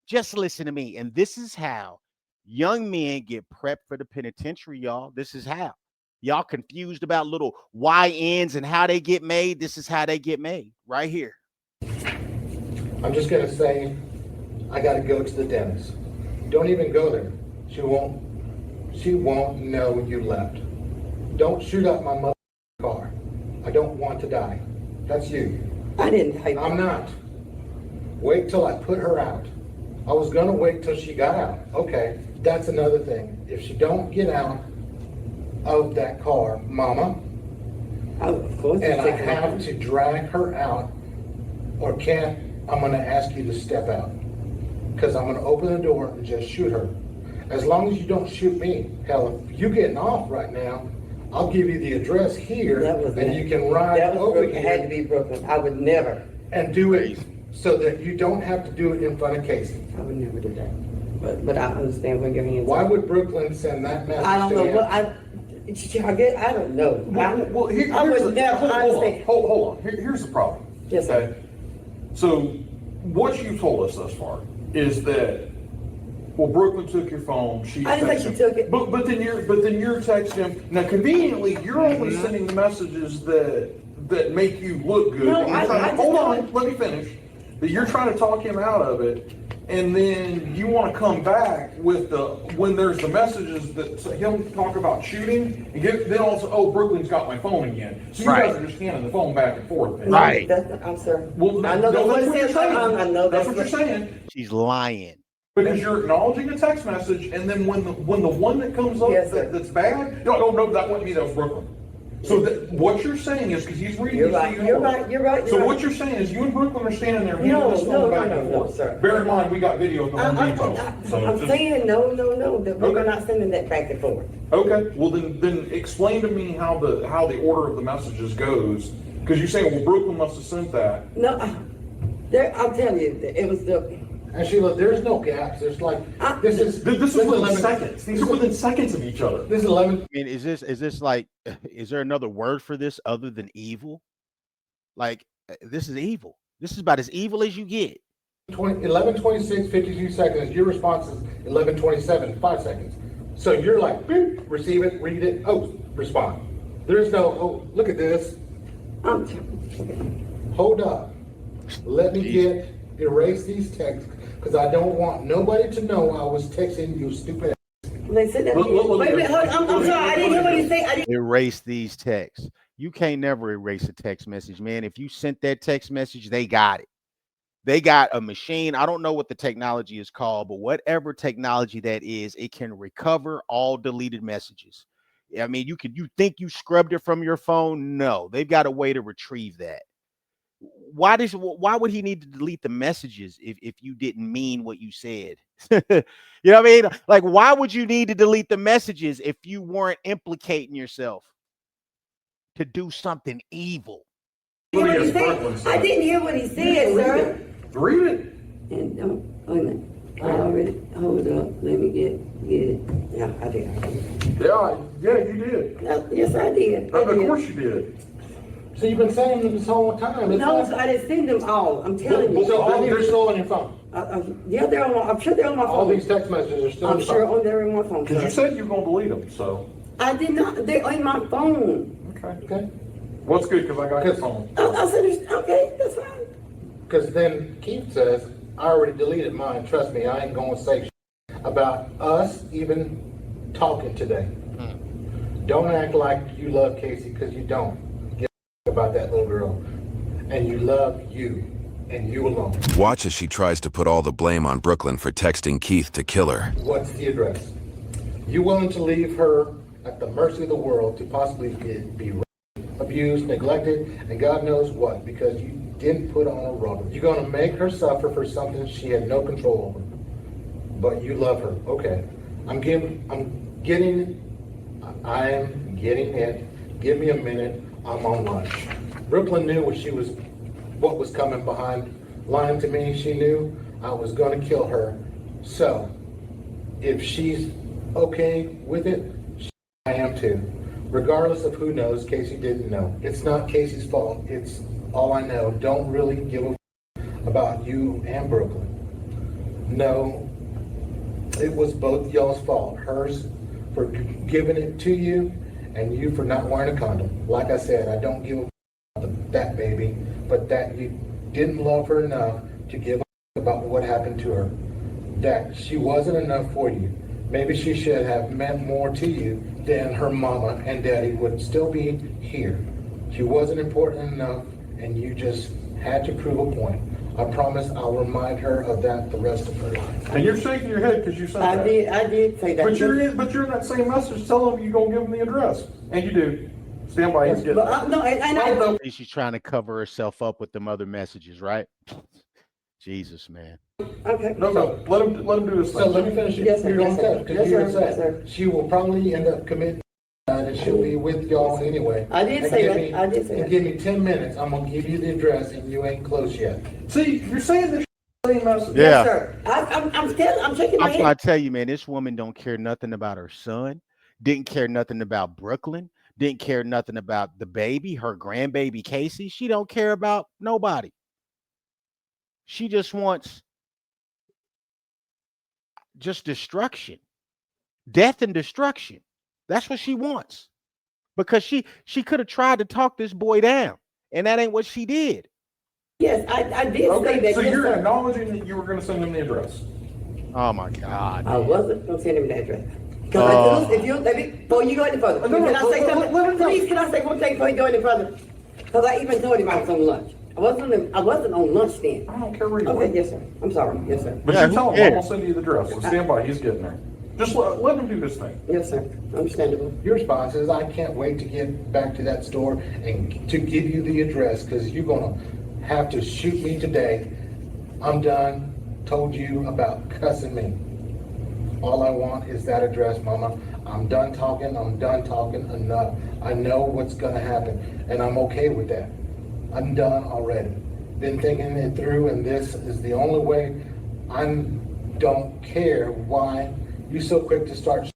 Just listen to me. And this is how young men get prepped for the penitentiary, y'all. This is how. Y'all confused about little YNs and how they get made. This is how they get made right here. I'm just going to say, I got to go to the dentist. Don't even go there. She won't know you left. Don't shoot up my mother's car. I don't want to die. That's you. I didn't type. I'm not. Wait till I put her out. I was going to wait till she got out. Okay, that's another thing. If she don't get out of that car, Mama, of course, and I have to drag her out, or can't, I'm going to ask you to step out. Because I'm going to open the door and just shoot her. As long as you don't shoot me. Hell, if you're getting off right now, I'll give you the address here, and you can ride over here. It had to be Brooklyn. I would never. And do it so that you don't have to do it in front of Casey. I would never do that. But I understand where your hands Why would Brooklyn send that message? I don't know. to I don't know. Well, hold on. Here's the problem. Yes, sir. So, what you've told us thus far is that, well, Brooklyn took your phone. I didn't think she took it. But then you're texting him. Now, conveniently, you're only sending the messages that make you look good. No, hold on. Let me finish. That you're trying to talk him out of it, and then you want to come back with when there's the messages that he'll talk about shooting, and then also, Brooklyn's got my phone again. So you guys are just handing the phone back and forth. Then. Right. I'm sorry. Well, I know that's what you're saying. I know that's what you're saying. She's lying. Because you're acknowledging a text message, and then when the one that comes up that's bad, no, that wasn't me. That was Brooklyn. So what you're saying is, because he's reading You're right. So what you're saying is, you and Brooklyn are standing there handing this phone back and forth. Sir. Bear in mind, we got video of the Home Depot. I'm saying no. That we're not sending that back and forth. Okay. Well, then explain to me how the order of the messages goes. Because you're saying, well, Brooklyn must have sent that. No, I'll tell you, it was the. And Sheila, there's no gaps. There's like this is within seconds. These are within seconds of each other. This is 11. I mean, is this like? Is there another word for this other than evil? Like, this is evil. This is about as evil as you get. 11:26, 52 seconds. Your response is 11:27, 5 seconds. So you're like, beep, receive it, read it, respond. There's no, look at this. Hold up. Let me erase these texts, because I don't want nobody to know I was texting you, stupid ass. Wait, I'm sorry. I didn't hear what he said. Erase these texts. You can't never erase a text message, man. If you sent that text message, they got it. They got a machine. I don't know what the technology is called, but whatever technology that is, it can recover all deleted messages. I mean, you think you scrubbed it from your phone? No, they've got a way to retrieve that. Why would he need to delete the messages if you didn't mean what you said? You know what I mean? Like, why would you need to delete the messages if you weren't implicating yourself to do something evil? I didn't hear what he said, sir. Read it. And wait a minute. I already, hold up. Let me get it. Yeah, I did. Yeah, you did. No, yes, I did. Of course you did. So you've been saying them this whole time. No, I didn't send them all. I'm telling you. So all these are still on your phone? Yeah, I'm sure they're on my phone. All these text messages are still on your phone? I'm sure they're on my phone. Because you said you were going to delete them, so. I did not. They're on my phone. Okay. Well, that's good, because I got your phone. I said, okay, that's fine. Because then Keith says, I already deleted mine. Trust me, I ain't going to say about us even talking today. Don't act like you love Casey, because you don't. Give about that little girl. And you love you. and you alone. Watch as she tries to put all the blame on Brooklyn for texting Keith to kill her. What's the address? You willing to leave her at the mercy of the world to possibly be abused, neglected, and God knows what, because you didn't put on a rubber. You're going to make her suffer for something she had no control over. But you love her. Okay. I am getting it. Give me a minute. I'm on lunch. Brooklyn knew what was coming behind lying to me. She knew I was going to kill her. So, if she's okay with it, I am too. Regardless of who knows, Casey didn't know. It's not Casey's fault. It's all I know. Don't really give a about you and Brooklyn. No, it was both y'all's fault. Hers for giving it to you, and you for not wearing a condom. Like I said, I don't give a about that baby, but that you didn't love her enough to give a about what happened to her. That she wasn't enough for you. Maybe she should have meant more to you than her mama and daddy would still be here. She wasn't important enough, and you just had to prove a point. I promise I'll remind her of that the rest of her life. And you're shaking your head because you said that. I did say that. But you're in that same message telling them you're going to give them the address. And you do. Stand by, he's getting it. She's trying to cover herself up with them other messages, right? Jesus, man. Okay. No, let him do his thing. So let me finish. Yes, sir. Yes, sir. Yes, sir. Yes, sir. She will probably end up committing and she'll be with y'all anyway. I did say that. I did say that. Give me 10 minutes. I'm going to give you the address and you ain't close yet. See, you're saying the same message. Yeah. Yes, sir. I'm scared. I'm shaking my head. I tell you, man, this woman don't care nothing about her son, didn't care nothing about Brooklyn, didn't care nothing about the baby, her grandbaby Casey. She don't care about nobody. She just wants just destruction, death and destruction. That's what she wants, because she could have tried to talk this boy down, and that ain't what she did. Yes, I did say that. So yes, you're sir. acknowledging that you were going to send him the address. Oh my God! I wasn't going to send him the address. Because before you go any further, can I say something? Please, can I say one thing before you go any further? Because I even told him I was on lunch. I wasn't on lunch then. I don't care where you Okay, went. yes, sir. I'm sorry. Yes, sir. But you're telling him I'm going to send you the address. So stand by, he's getting there. Just let him do this thing. Yes, sir. Understandable. Your response is, I can't wait to get back to that store and to give you the address because you're going to have to shoot me today. I'm done. Told you about cussing me. All I want is that address, Mama. I'm done talking. I'm done talking enough. I know what's going to happen, and I'm okay with that. I'm done already. Been thinking it through, and this is the only way. I don't care why you're so quick to start.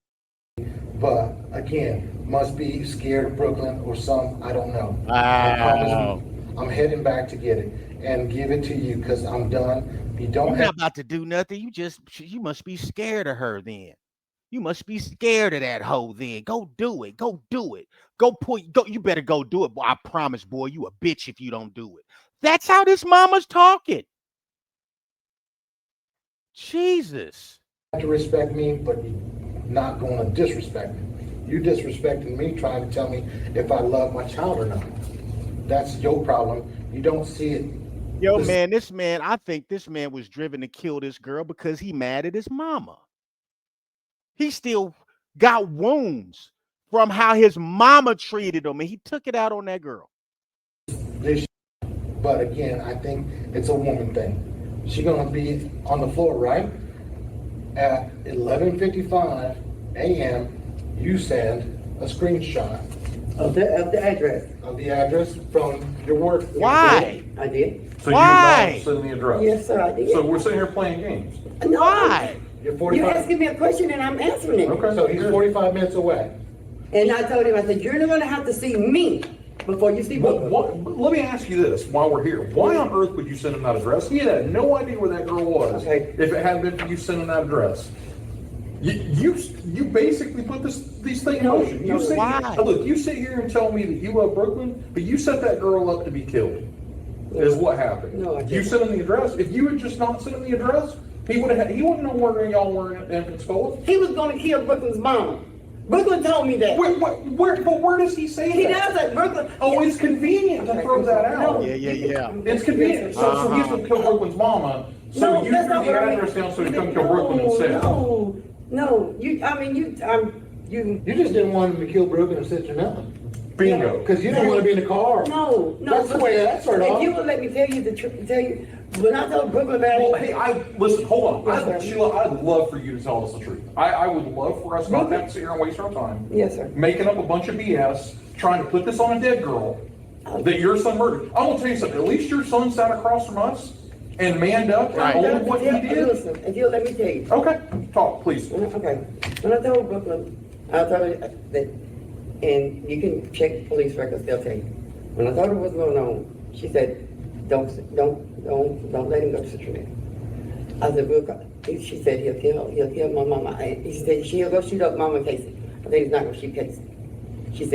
But again, must be scared of Brooklyn or some, I don't know. I promise I'm heading back to get it and give it to you because I'm done. You don't You're have not about to do nothing. You must be scared of her then. You must be scared of that hoe then. Go do it. Go do it. Go. You better go do it. Boy, I promise, boy, you a bitch if you don't do it. That's how this mama's talking. Jesus. to respect me, but you're not going to disrespect me. You disrespecting me, trying to tell me if I love my child or not. That's your problem. You don't see it. Yo, man, I think this man was driven to kill this girl because he mad at his mama. He still got wounds from how his mama treated him, and he took it out on that girl. But again, I think it's a woman thing. She's going to be on the floor, right? At 11:55 a.m., you send a screenshot of the address. Of the address from your work. Why? I did. So Why? you send the address. Yes, sir, I did. So we're sitting here playing games. No, why? You're asking me a question and I'm answering it. Okay, so he's 45 minutes away. And I told him, I said, you're going to have to see me before you see Brooklyn. Let me ask you this while we're here. Why on earth would you send him that address? He had no idea where that girl was if it hadn't been for you sending that address. You basically put these things in motion. You sit here and tell me that you love Brooklyn, but you set that girl up to be killed. Is what happened. No, I didn't. You sent him the address. If you had just not sent him the address, he wouldn't know where y'all were in Pensacola. He was going to kill Brooklyn's mom. Brooklyn told me that. Where does he say He that? does that. Brooklyn. Oh, it's convenient to throw that out. Yeah. It's convenient. So he's going to kill Brooklyn's mama. So you threw the address down so he come kill Brooklyn instead. No. You just didn't want him to kill Brooklyn and sit your nothing. Bingo. Because you didn't want to be in the car. No. That's the way that started off. If you would let me tell you the truth, when I told Brooklyn about it. Well, hey, listen, hold on. Yes, Sheila, I'd love for you to tell us the truth. I would love for us not to have to sit here and waste our time. Yes, sir. Making up a bunch of BS, trying to put this on a dead girl that your son murdered. I'm going to tell you something. At least your son sat across from us and manned up and owned what he did. Listen, if you'll let me tell you. Okay, talk, please. Okay. When I told Brooklyn, I told her that, and you can check police records, they'll tell you. When I told her what's going on, she said, don't let him go to Cincinnati. I said, she said, he'll kill my mama. She said, she'll go shoot up Mama Casey. I think he's not gonna shoot Casey. She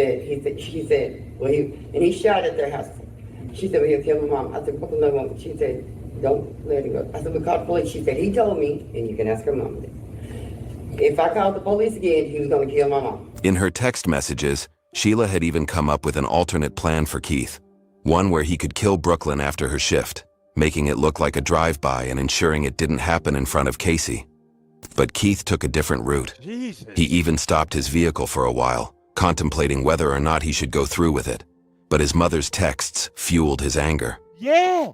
said, well, he shot at their house. She said, well, he'll kill my mama. I said, Brooklyn, no. She said, don't let him go. I said, we called the police. She said, he told me, and you can ask her mama. If I called the police again, he was gonna kill my mom. In her text messages, Sheila had even come up with an alternate plan for Keith. One where he could kill Brooklyn after her shift, making it look like a drive-by and ensuring it didn't happen in front of Casey. But Keith took a different route. Jesus. He even stopped his vehicle for a while, contemplating whether or not he should go through with it. But his mother's texts fueled his anger. Yeah,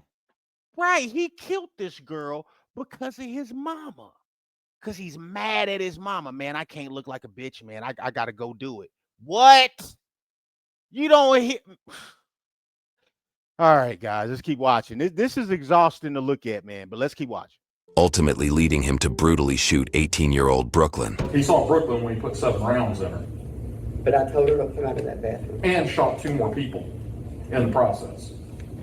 right. He killed this girl because of his mama. Because he's mad at his mama. Man, I can't look like a bitch, man. I got to go do it. What? You don't hear... All right, guys, let's keep watching. This is exhausting to look at, man, but let's keep watching. Ultimately leading him to brutally shoot 18-year-old Brooklyn. He saw Brooklyn when he put 7 rounds in her. But I told her to come out of that bathroom. And shot 2 more people in the process.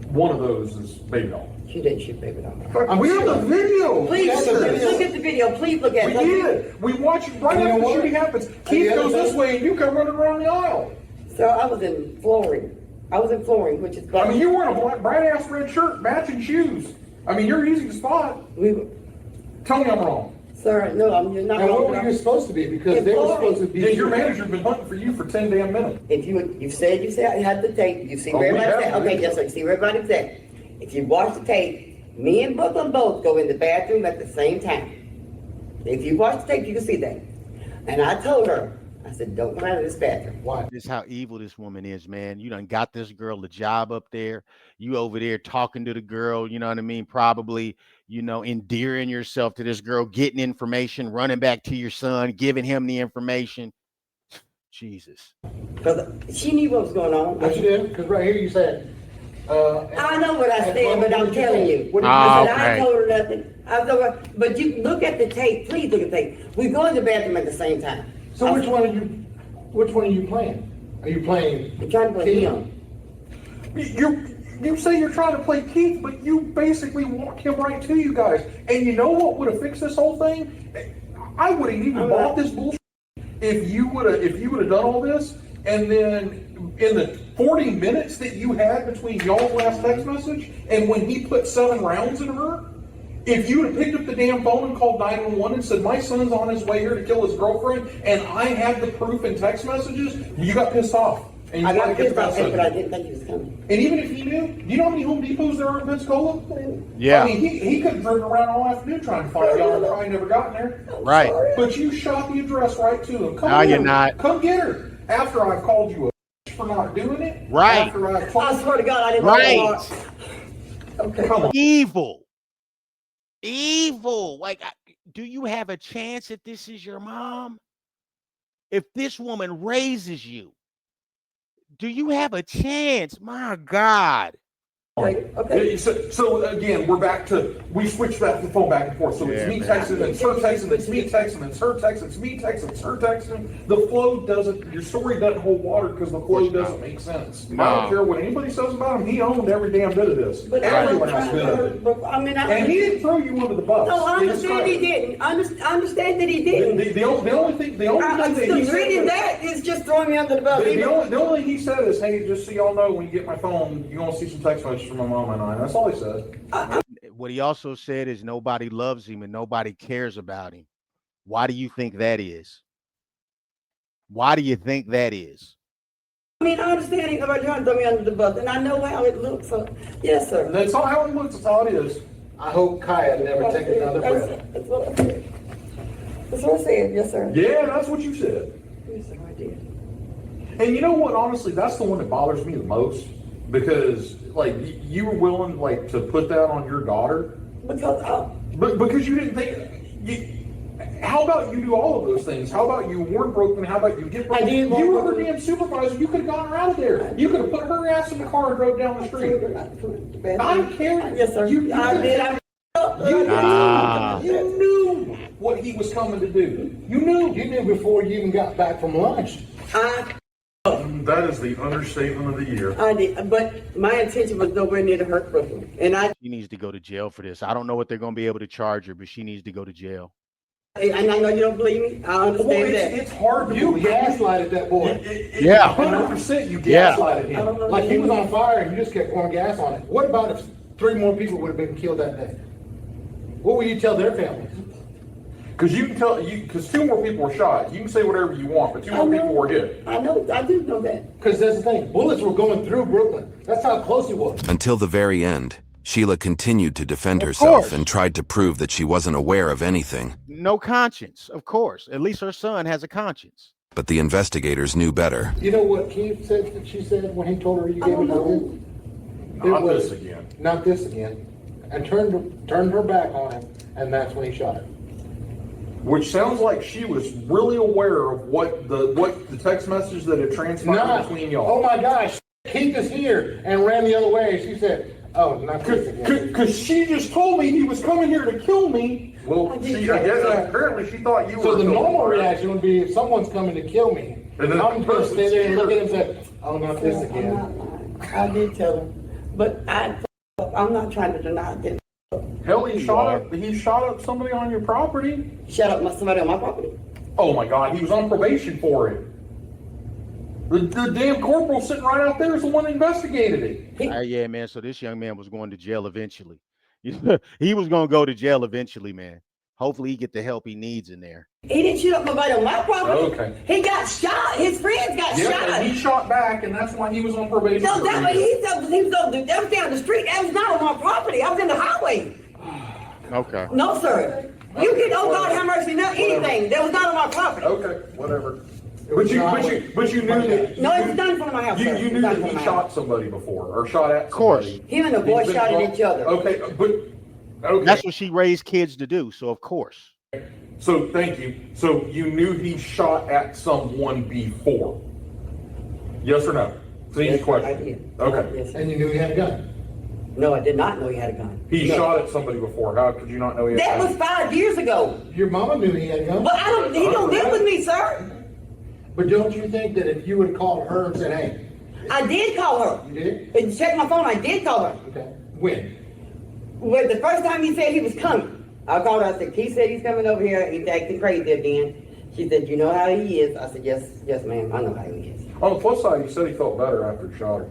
One of those is Baby Doll. She didn't shoot Baby Doll. We have the video. Please look at the video. Please look at it. We did. We watched it right after the shooting happens. Keith goes this way and you come running around the aisle. So I was in flooring. Which is... I mean, you're wearing a bright-ass red shirt, matching shoes. I mean, you're easy to spot. Tell me I'm wrong. Sir, no, you're not wrong. What were you supposed to be? Because they were supposed to be... Yeah, your manager's been hunting for you for 10 damn minutes. If you said I had the tape, you see where everybody said, okay, yes, sir, you see where everybody said. If you watch the tape, me and Brooklyn both go in the bathroom at the same time. If you watch the tape, you can see that. And I told her, I said, don't come out of this bathroom. Why? This is how evil this woman is, man. You done got this girl a job up there. You over there talking to the girl, you know what I mean? Probably, endearing yourself to this girl, getting information, running back to your son, giving him the information. Jesus. Because she knew what was going on. What you did? Because right here you said... I know what I said, but I'm telling you. I told her nothing. I told her, but you look at the tape. Please look at the tape. We go in the bathroom at the same time. So which one are you playing? Are you playing? I'm trying to play him. You say you're trying to play Keith, but you basically walk him right to you guys. And you know what would have fixed this whole thing? I wouldn't even bought this bullshit if you would have done all this. And then in the 40 minutes that you had between y'all's last text message and when he put 7 rounds in her, if you would have picked up the damn phone and called 911 and said, my son's on his way here to kill his girlfriend, and I had the proof in text messages, you got pissed off. And you I got pissed off, but I didn't think he was coming. And even if he knew, do you know how many Home Depots there are in Pensacola? Yeah. I mean, he could have driven around all afternoon trying to find y'all and probably never gotten there. Right. But you shot the address right to him. No, you're not. Come get her. After I called you a for not doing it. Right. After I swear to God, I didn't Right. Okay. Come on. Evil. Like, do you have a chance if this is your mom? If this woman raises you, do you have a chance? My God. Okay. So again, we switched the phone back and forth. So it's me texting, and it's her texting, it's me texting, and it's her texting, it's me texting, it's her texting. The flow your story doesn't hold water because the flow doesn't make sense. No. I don't care what anybody says about him, he owned every damn bit of this. But every last bit of it. And he didn't throw you under the bus. No, I understand he didn't. I understand that he didn't. The only thing that he said reading that is just throwing me under the bus. The only thing he said is, hey, just so y'all know, when you get my phone, you're going to see some text messages from my mom and I. That's all he said. What he also said is nobody loves him and nobody cares about him. Why do you think that is? Why do you think that is? I mean, I understand ain't nobody trying to throw me under the bus, and I know how it looks, so, yes, sir. That's not how it looks, that's how it is. I hope Kaya never takes another breath. That's what I said. That's what I said, yes, sir. Yeah, that's what you said. Yes, sir, I did. And you know what, honestly, that's the one that bothers me the most, because, like, you were willing, like, to put that on your daughter. Because you didn't think, how about you do all of those things? How about you warn Brooklyn? How about you get Brooklyn? You were her damn supervisor. You could have gotten her out of there. You could have put her ass in the car and drove down the street. I don't care. Yes, sir. I did. You knew what he was coming to do. You knew. You knew before you even got back from lunch. That is the understatement of the year. I did, but my intention was nowhere near to hurt Brooklyn. And She needs to go to jail for this. I don't know what they're going to be able to charge her, but she needs to go to jail. And I know you don't believe me. I understand that. It's hard to You believe. gaslighted that boy. Yeah. 100% you Yeah. gaslighted him. Like he was on fire and you just kept pouring gas on it. What about if 3 more people would have been killed that day? What would you tell their families? Because you can tell, because 2 more people were shot. You can say whatever you want, but 2 more people were hit. I know, I do know that. Because that's the thing. Bullets were going through Brooklyn. That's how close he was. Until the very end, Sheila continued to defend herself and tried to prove that she wasn't aware of anything. No conscience, of course. At least her son has a conscience. But the investigators knew better. You know what Keith said that she said when he told her you gave it to him? Not this again. Not this again. And turned her back on him, and that's when he shot her. Which sounds like she was really aware of what the text message that had transpired between y'all. Oh my gosh, Keith is here, and ran the other way. She said, "Oh, not this again." Because she just told me he was coming here to kill me. Well, I guess apparently she thought you were. So the normal reaction would be if someone's coming to kill me, and then I'm going to stand there and look at him and say, "Oh, not this again." I did tell him, but I'm not trying to deny it. Hell, he shot up somebody on your property. Shut up, somebody on my property. Oh my God, he was on probation for it. The damn corporal sitting right out there is the one that investigated it. Yeah, man. So this young man was going to jail eventually. He was going to go to jail eventually, man. Hopefully he get the help he needs in there. He didn't shoot up nobody on my property. Okay. He got shot. His friends got shot. And he shot back, and that's why he was on probation. No, that was down the street. That was not on my property. I was in the highway. Okay. No, sir. You can, oh God, have mercy, not anything. That was not on my property. Okay, whatever. But you knew that. No, it was not in front of my house. You knew that he shot somebody before, or shot at somebody. Of course. Him and the boy shot at each other. Okay, but okay. That's what she raised kids to do. So of course. So thank you. So you knew he shot at someone before? Yes or no? It's an easy question. I did. Okay. Yes, And you knew he had a gun. no, I did not know he had a gun. He shot at somebody before. How could you not know he had a That gun? was 5 years ago. Your mama knew he had a gun. But he don't live with me, sir. But don't you think that if you would have called her and said, "Hey," I did call her. you did? And check my phone, I did call her. Okay. When? Well, the first time he said he was coming, I called her. I said, "He said he's coming over here. He's acting crazy again." She said, "You know how he is?" I said, yes, ma'am. I know how he is." On the plus side, he said he felt better after he shot her.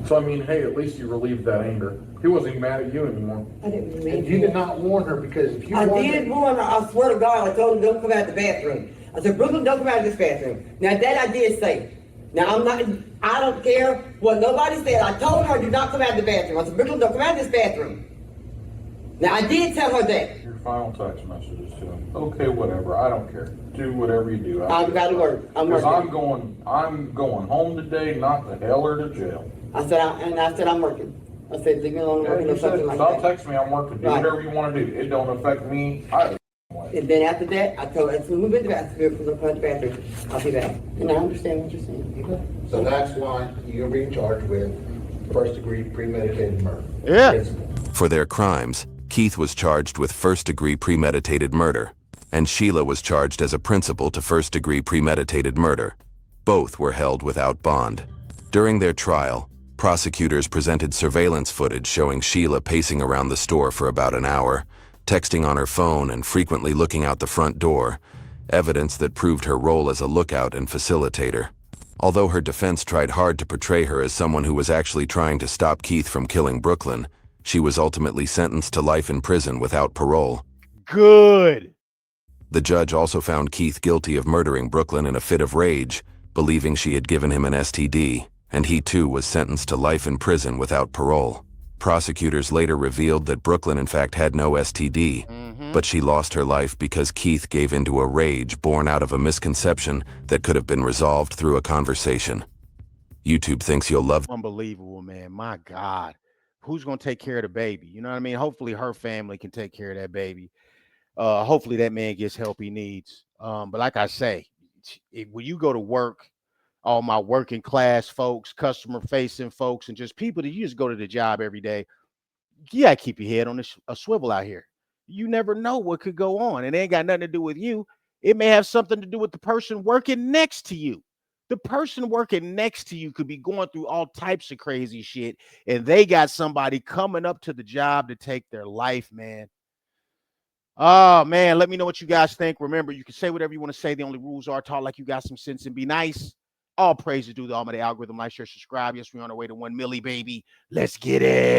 So I mean, hey, at least you relieved that anger. He wasn't even mad at you anymore. I didn't And mean you did not warn her because if you I warned did her, warn her. I swear to God, I told him don't come out the bathroom. I said, "Brooklyn, don't come out of this bathroom." Now that I did say. Now I don't care what nobody said. I told her do not come out of the bathroom. I said, "Brooklyn, don't come out of this bathroom." Now I did tell her that. Your final text messages to him. Okay, whatever. I don't care. Do whatever you do. I've got to work. I'm Because working. I'm going home today, not to hell or to jail. I said I'm working. I said, "Leave me alone, I'm working," or something like Don't that. text me, I'm working. Do Right. whatever you want to do. It don't affect me either way. And then after that, I told her, as soon as we went to the bathroom, we're going to the bathroom, I'll be back. And I understand what you're saying. so that's why you're being charged with first-degree premeditated murder. Yeah. For their crimes, Keith was charged with first-degree premeditated murder, and Sheila was charged as a principal to first-degree premeditated murder. Both were held without bond. During their trial, prosecutors presented surveillance footage showing Sheila pacing around the store for about an hour, texting on her phone and frequently looking out the front door, evidence that proved her role as a lookout and facilitator. Although her defense tried hard to portray her as someone who was actually trying to stop Keith from killing Brooklyn, she was ultimately sentenced to life in prison without parole. Good. The judge also found Keith guilty of murdering Brooklyn in a fit of rage, believing she had given him an STD, and he too was sentenced to life in prison without parole. Prosecutors later revealed that Brooklyn in fact had no STD, but she lost her life because Keith gave into a rage born out of a misconception that could have been resolved through a conversation. YouTube thinks you'll love. Unbelievable, man. My God. Who's going to take care of the baby? You know what I mean? Hopefully her family can take care of that baby. Hopefully that man gets help he needs. But like I say, when you go to work, all my working class folks, customer facing folks, and just people that you just go to the job every day, you gotta keep your head on a swivel out here. You never know what could go on. It ain't got nothing to do with you. It may have something to do with the person working next to you. The person working next to you could be going through all types of crazy shit, and they got somebody coming up to the job to take their life, man. Oh, man, let me know what you guys think. Remember, you can say whatever you want to say. The only rules are talk like you got some sense and be nice. All praise to do the almighty algorithm. Like, share, subscribe. Yes, we're on our way to 1 milli, baby. Let's get it.